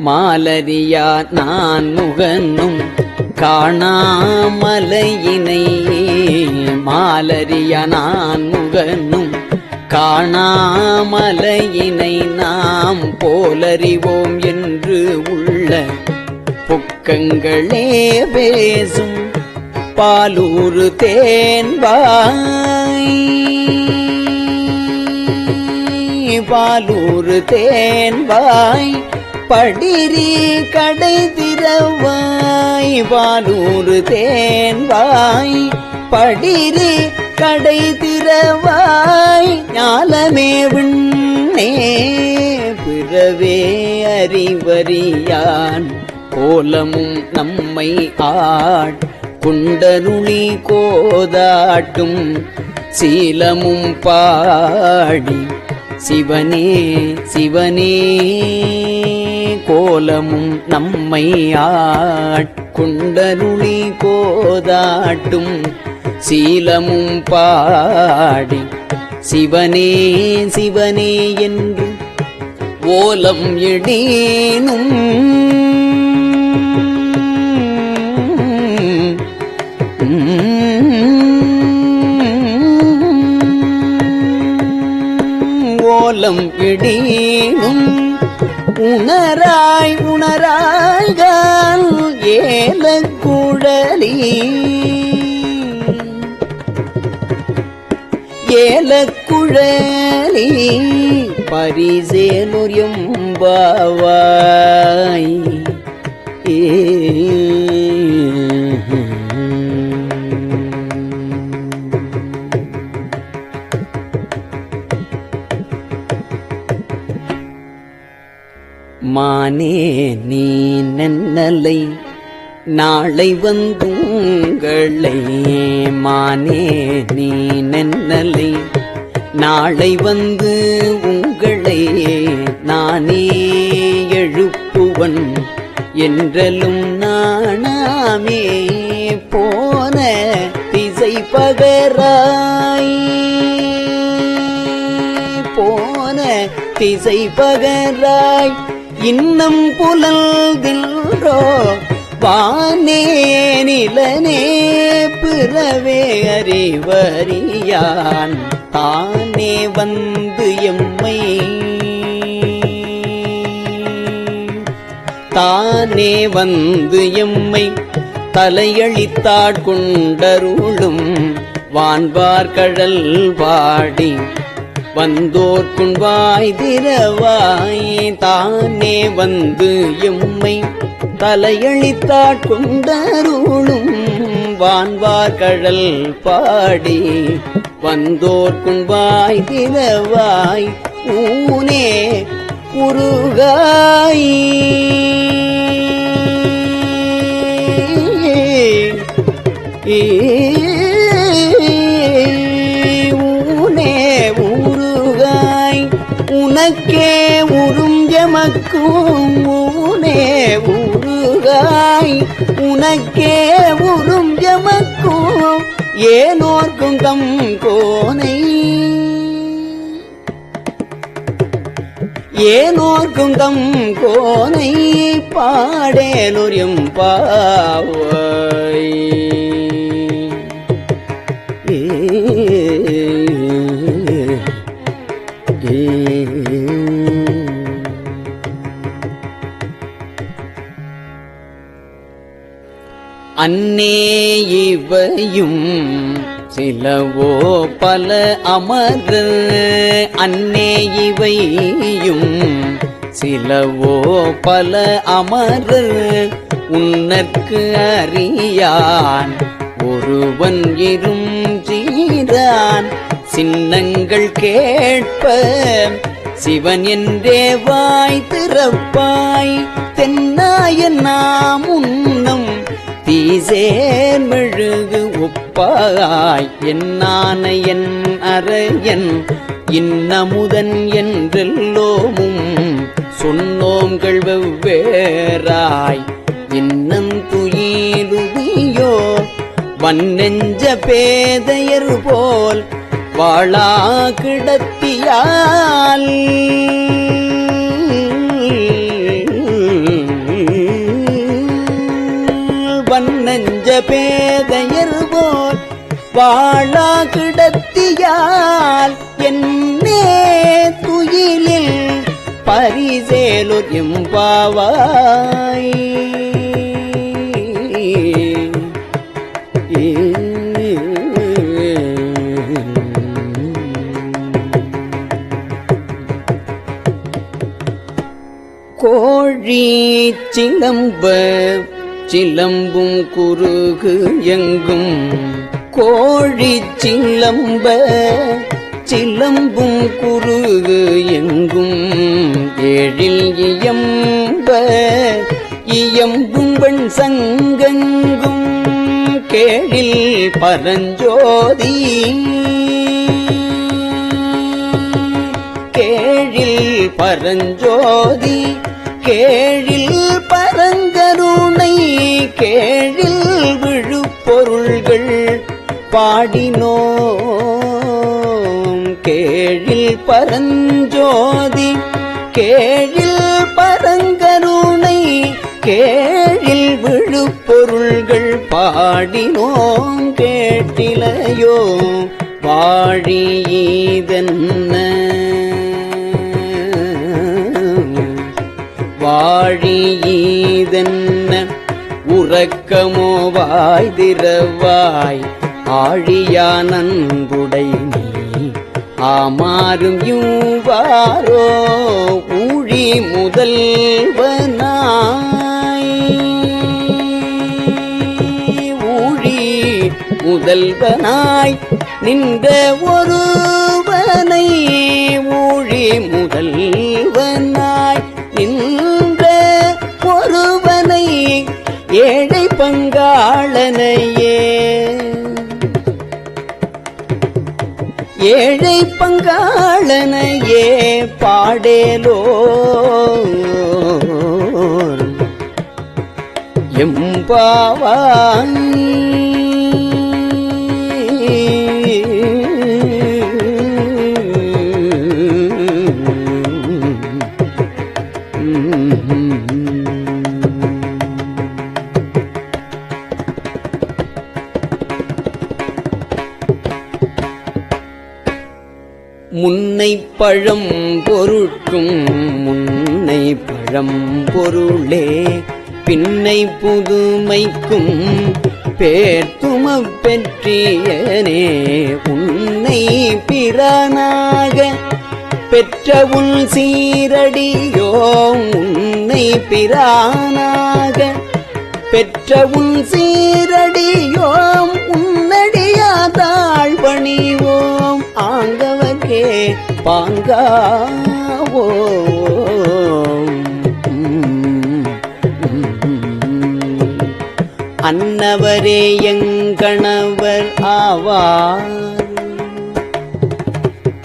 மாலரியா நான் முகனும் காணாமலையினை மாலறிய நான் முகனும் காணாமலையினை நாம் போலறிவோம் என்று உள்ள பொக்கங்களே பேசும் பாலூரு தேன்வாய் பாலூரு தேன்வாய் படிரி கடை திறவாய் பாலூரு தேன்வாய் படிரி கடை திறவாய் ஞாலமே விண்ணே பிறவே அறிவறியான் கோலமும் நம்மை ஆட் குண்டருளி கோதாட்டும் சீலமும் பாடி சிவனே சிவனே கோலமும் நம்மை ஆட்குண்டருளி கோதாட்டும் சீலமும் பாடி சிவனே சிவனே என்று ஓலம் எடீனும் ஓலம் எடீனும் உணராய் உணராய்கால் ஏலக்குழலி ஏலக்குழலி பரிசேலுரியம்பாவாய் மானே நீ நன்னலை நாளை வந்துங்களை மானே நீ நன்னலை நாளை வந்து உங்களை நானே எழுப்புவன் என்றலும் நாணாமே போன திசை பகராய் போன திசை பகராய் இன்னம் புலல்தில்ரோ வானே நிலனே பிறவே அறிவறியான் தானே வந்து எம்மை தானே வந்து எம்மை தலையளித்தாட்கொண்டருளும் வான்பார்கழல் வாடி வந்தோர்க்குண்வாய் திரவாய் தானே வந்து எம்மை தலையளித்தாட்கொண்டருளும் வான்வார்கழல் பாடி வந்தோர்க்குண்வாய் திரவாய் ஊனே உருகாய் ஊனே உருகாய் உனக்கே உறும் எமக்கும் ஊனே உருகாய் உனக்கே உறும் எமக்கும் ஏனோர்க்கும் தம் கோனை ஏனோர்க்கும் தம் கோனை பாடேலுரியம் பாவாய் அன்னே இவையும் சிலவோ பல அமரர் அன்னே இவையும் சிலவோ பல அமரர் உன்னற்கு அறியான் ஒருவன் இரும் சீரான் சின்னங்கள் கேட்ப சிவன் என்றே வாய் திறப்பாய் தென்னாய நாம் உன்னம் தீசேர் மெழுகு ஒப்பாய் என்னான என் அறையன் இன்னமுதன் என்றெல்லோமும் சொன்னோங்கள் வெவ்வேறாய் இன்னந்துயிலுதியோ வன்னெஞ்ச பேதையர் போல் வாழா கிடத்தியால் வன்னெஞ்ச பேதையர் போல் வாழா கிடத்தியால் என்னே துயிலில் பரிசேலுர் எம்பாவாய். கோழி சிலம்ப சிலம்பும் குறுகு எங்கும் கோழி சிலம்ப சிலம்பும் குறுகு எங்கும் ஏழில் இயம்ப இயம்பும் வெண் சங்கெங்கும் கேழில் பரஞ்சோதி கேழில் பரஞ்சோதி கேழில் பரங்கருணை கேழில் விழுப்பொருள்கள் பாடினோம். கேழில் பரஞ்சோதி கேழில் பரங்கருணை கேழில் விழுப்பொருள்கள் பாடினோம். கேட்டிலையோ வாழியீதென்ன வாழியீதென்ன உறக்கமோ வாய்திரவாய் ஆழியானன்புடை நீ ஆமாறும் யூவாரோ ஊழி முதல்வனாய் ஊழி முதல்வனாய் நின்ற ஒருவனை ஊழி முதல்வனாய் நின்ற ஒருவனை ஏழை பங்காளனையே ஏழை பங்காளனையே பாடேலோ எம்பாவாய். முன்னை பழம் பொருட்கும் முன்னை பழம் பொருளே பின்னை புதுமைக்கும் பேர்த்தும பெற்றியனே உன்னை பிரானாக பெற்ற உன் சீரடியோ உன்னை பிரானாக பெற்ற உன் சீரடியோம் உன்னடியாதாள் பணிவோம் ஆங்கவர்க்கே பாங்காவோ. அன்னவரே எங்கணவர் ஆவார்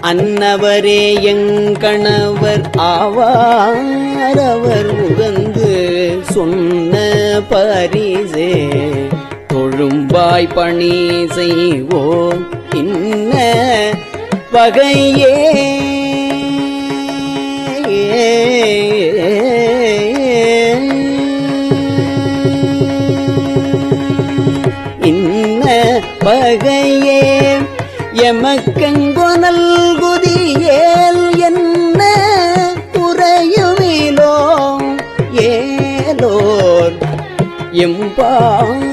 அன்னவரே எங்கணவர் ஆவார் அவர் உகந்து சொன்ன பரிசே தொழும்பாய் பணி செய்வோம் இன்ன வகையே. இன்ன வகையே எமக்கெங்கொனல் குதியேல் என்ன குறையுமிலோ ஏலோர் எம்பாவாய்.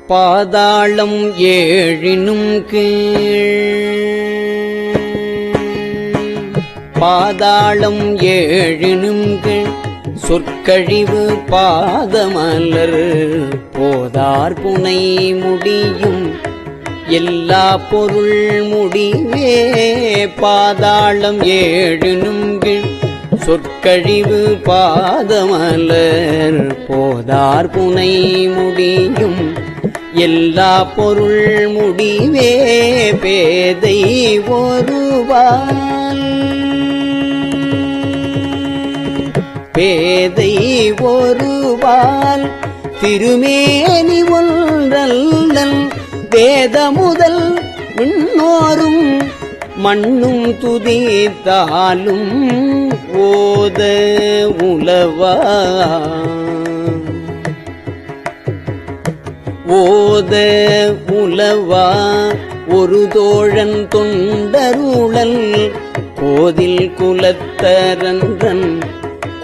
பாதாளம் ஏழினும் கீழ் பாதாளம் ஏழினும் கீழ் சொற்கழிவு பாதமலர் போதார் புனை முடியும் எல்லா பொருள் முடிவே. பாதாளம் ஏழினும் கீழ் சொற்கழிவு பாதமலர் போதார் புனை முடியும் எல்லா பொருள் முடிவே. பேதை ஒருவால் பேதை ஒருவால் திருமேனி ஒன்றல்லல் வேத முதல் விண்ணோரும் மண்ணும் துதித்தாலும் ஓத உலவா ஓத உலவா ஒரு தோழன் தொண்டருளல் கோதில் குலத்தரன்றன்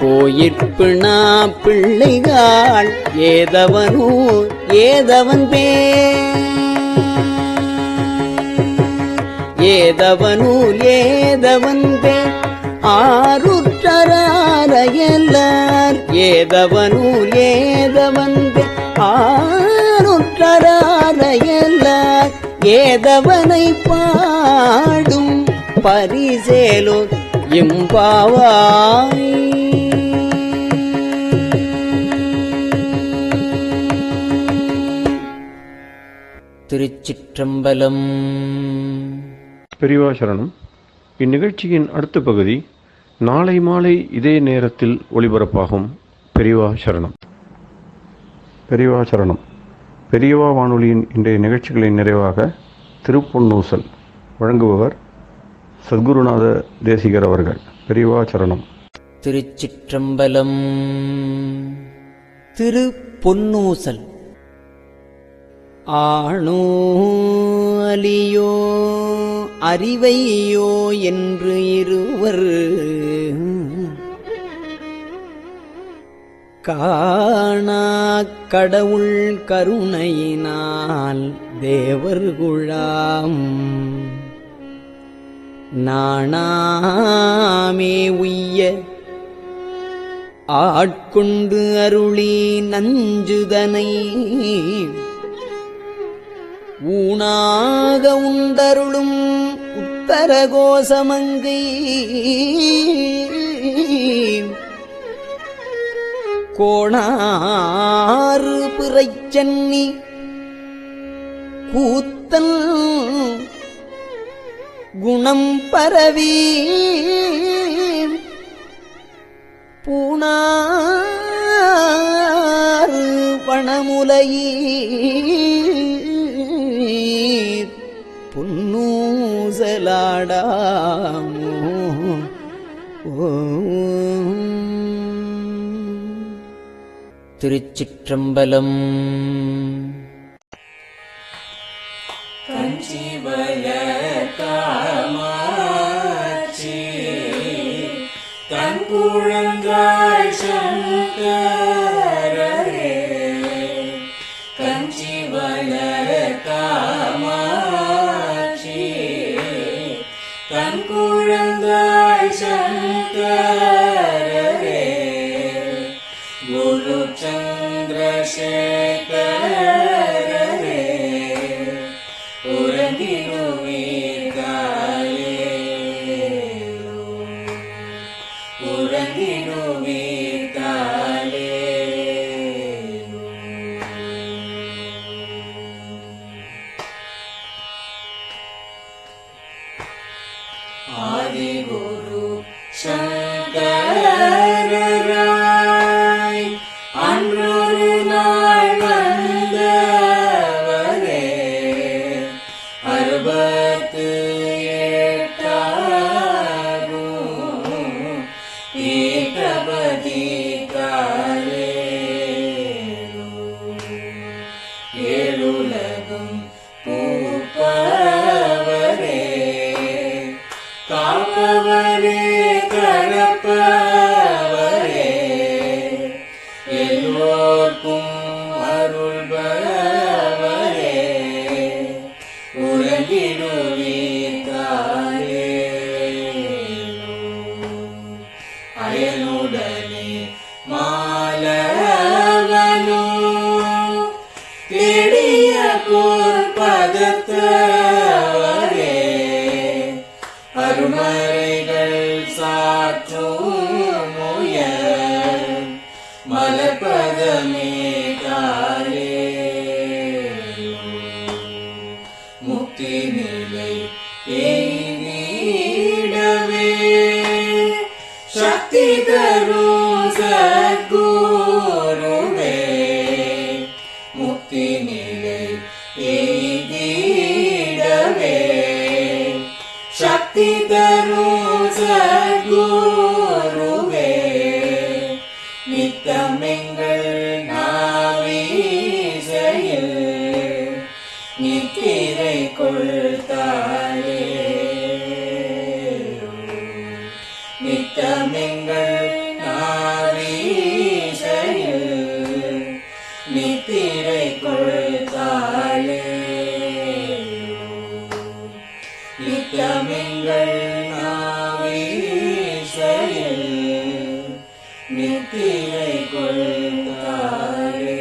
கோயிற்பிணா பிள்ளைகாள் ஏதவனோ ஏதவன் ஏதவனூல் ஏதவன் ஆருற்றராரையல்லார் ஏதவனூல் ஏதவன் ஆருற்றராரையல்லார் ஏதவனை பாடும் பரிசேலோ எம்பாவாய். திருச்சிற்றம்பலம். பெரியவா சரணம். இந்நிகழ்ச்சியின் அடுத்த பகுதி நாளை மாலை இதே நேரத்தில் ஒளிபரப்பாகும். பெரியவா சரணம். பெரியவா சரணம். பெரியவா வானொலியின் இன்றைய நிகழ்ச்சிகளின் நிறைவாக திருப்பொன்னூசல் வழங்குபவர் சத்குருநாத தேசிகர் அவர்கள். பெரியவா சரணம். திருச்சிற்றம்பலம். திருப்பொன்னூசல். ஆணோ அலியோ அறிவையோ என்று இருவர் காணா கடவுள் கருணையினால் தேவர்குழாம் நாணாமே உய்ய ஆட்கொண்டு அருளி நஞ்சுதனை ஊனாக உண்டருளும் உத்தரகோசமங்கை கோணாறு பிறைச்சன்னி கூத்தன் குணம் பரவி பூணாறு பணமுலையீர் பொன்னூசலாடாமோ. திருச்சிற்றம்பலம். கஞ்சிவய காமாட்சி தன் குழந்தாய் சங்கரரே. கஞ்சிவய காமாட்சி தன் குழந்தாய் சங்கரரே. குரு சந்திரசேகரரே உறங்கிடுவீர்களேலோ உறங்கிடுவீர்களேலோ. ஆதிகுரு சங்கரராய் அன்றொரு நாள் வந்தவரே. 68 பீட்டபதி காலேலோ. ஏழுலகும் பூப்பவரே காப்பவரே கடப்பவரே எல்லோர்க்கும் அருள்பவரே உறங்கிடுவீர்களேலோ. அயனுடனே மாலவனோ தேடிய பொற்பதத்தவரே அருமறைகள் சாற்றும் முயல் மலர்பதமே காலேலோ. முக்தி நிலை எய்திடவே சக்தி தரும் சத்குருவே. முக்தி நிலை எய்திடவே சத்குருவே நித்தமெங்கள் நாவீசையில் நித்திரை கொள்தாளே நித்தமெங்கள் நாவீசையில் நித்திரை கொள்தாளே நித்தமெங்கள் நாவீசையில் நித்திரை கொள்தாளே.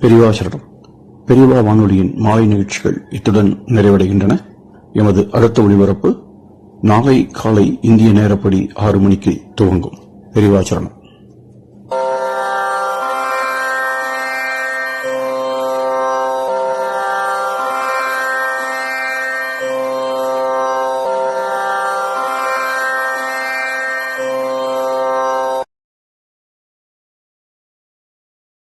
பெரியவா சரணம். பெரியவா வானொலியின் மாலை நிகழ்ச்சிகள் இத்துடன் நிறைவடைகின்றன. எமது அடுத்த ஒளிபரப்பு நாளை காலை இந்திய நேரப்படி 6 மணிக்கு துவங்கும். பெரியவா சரணம்.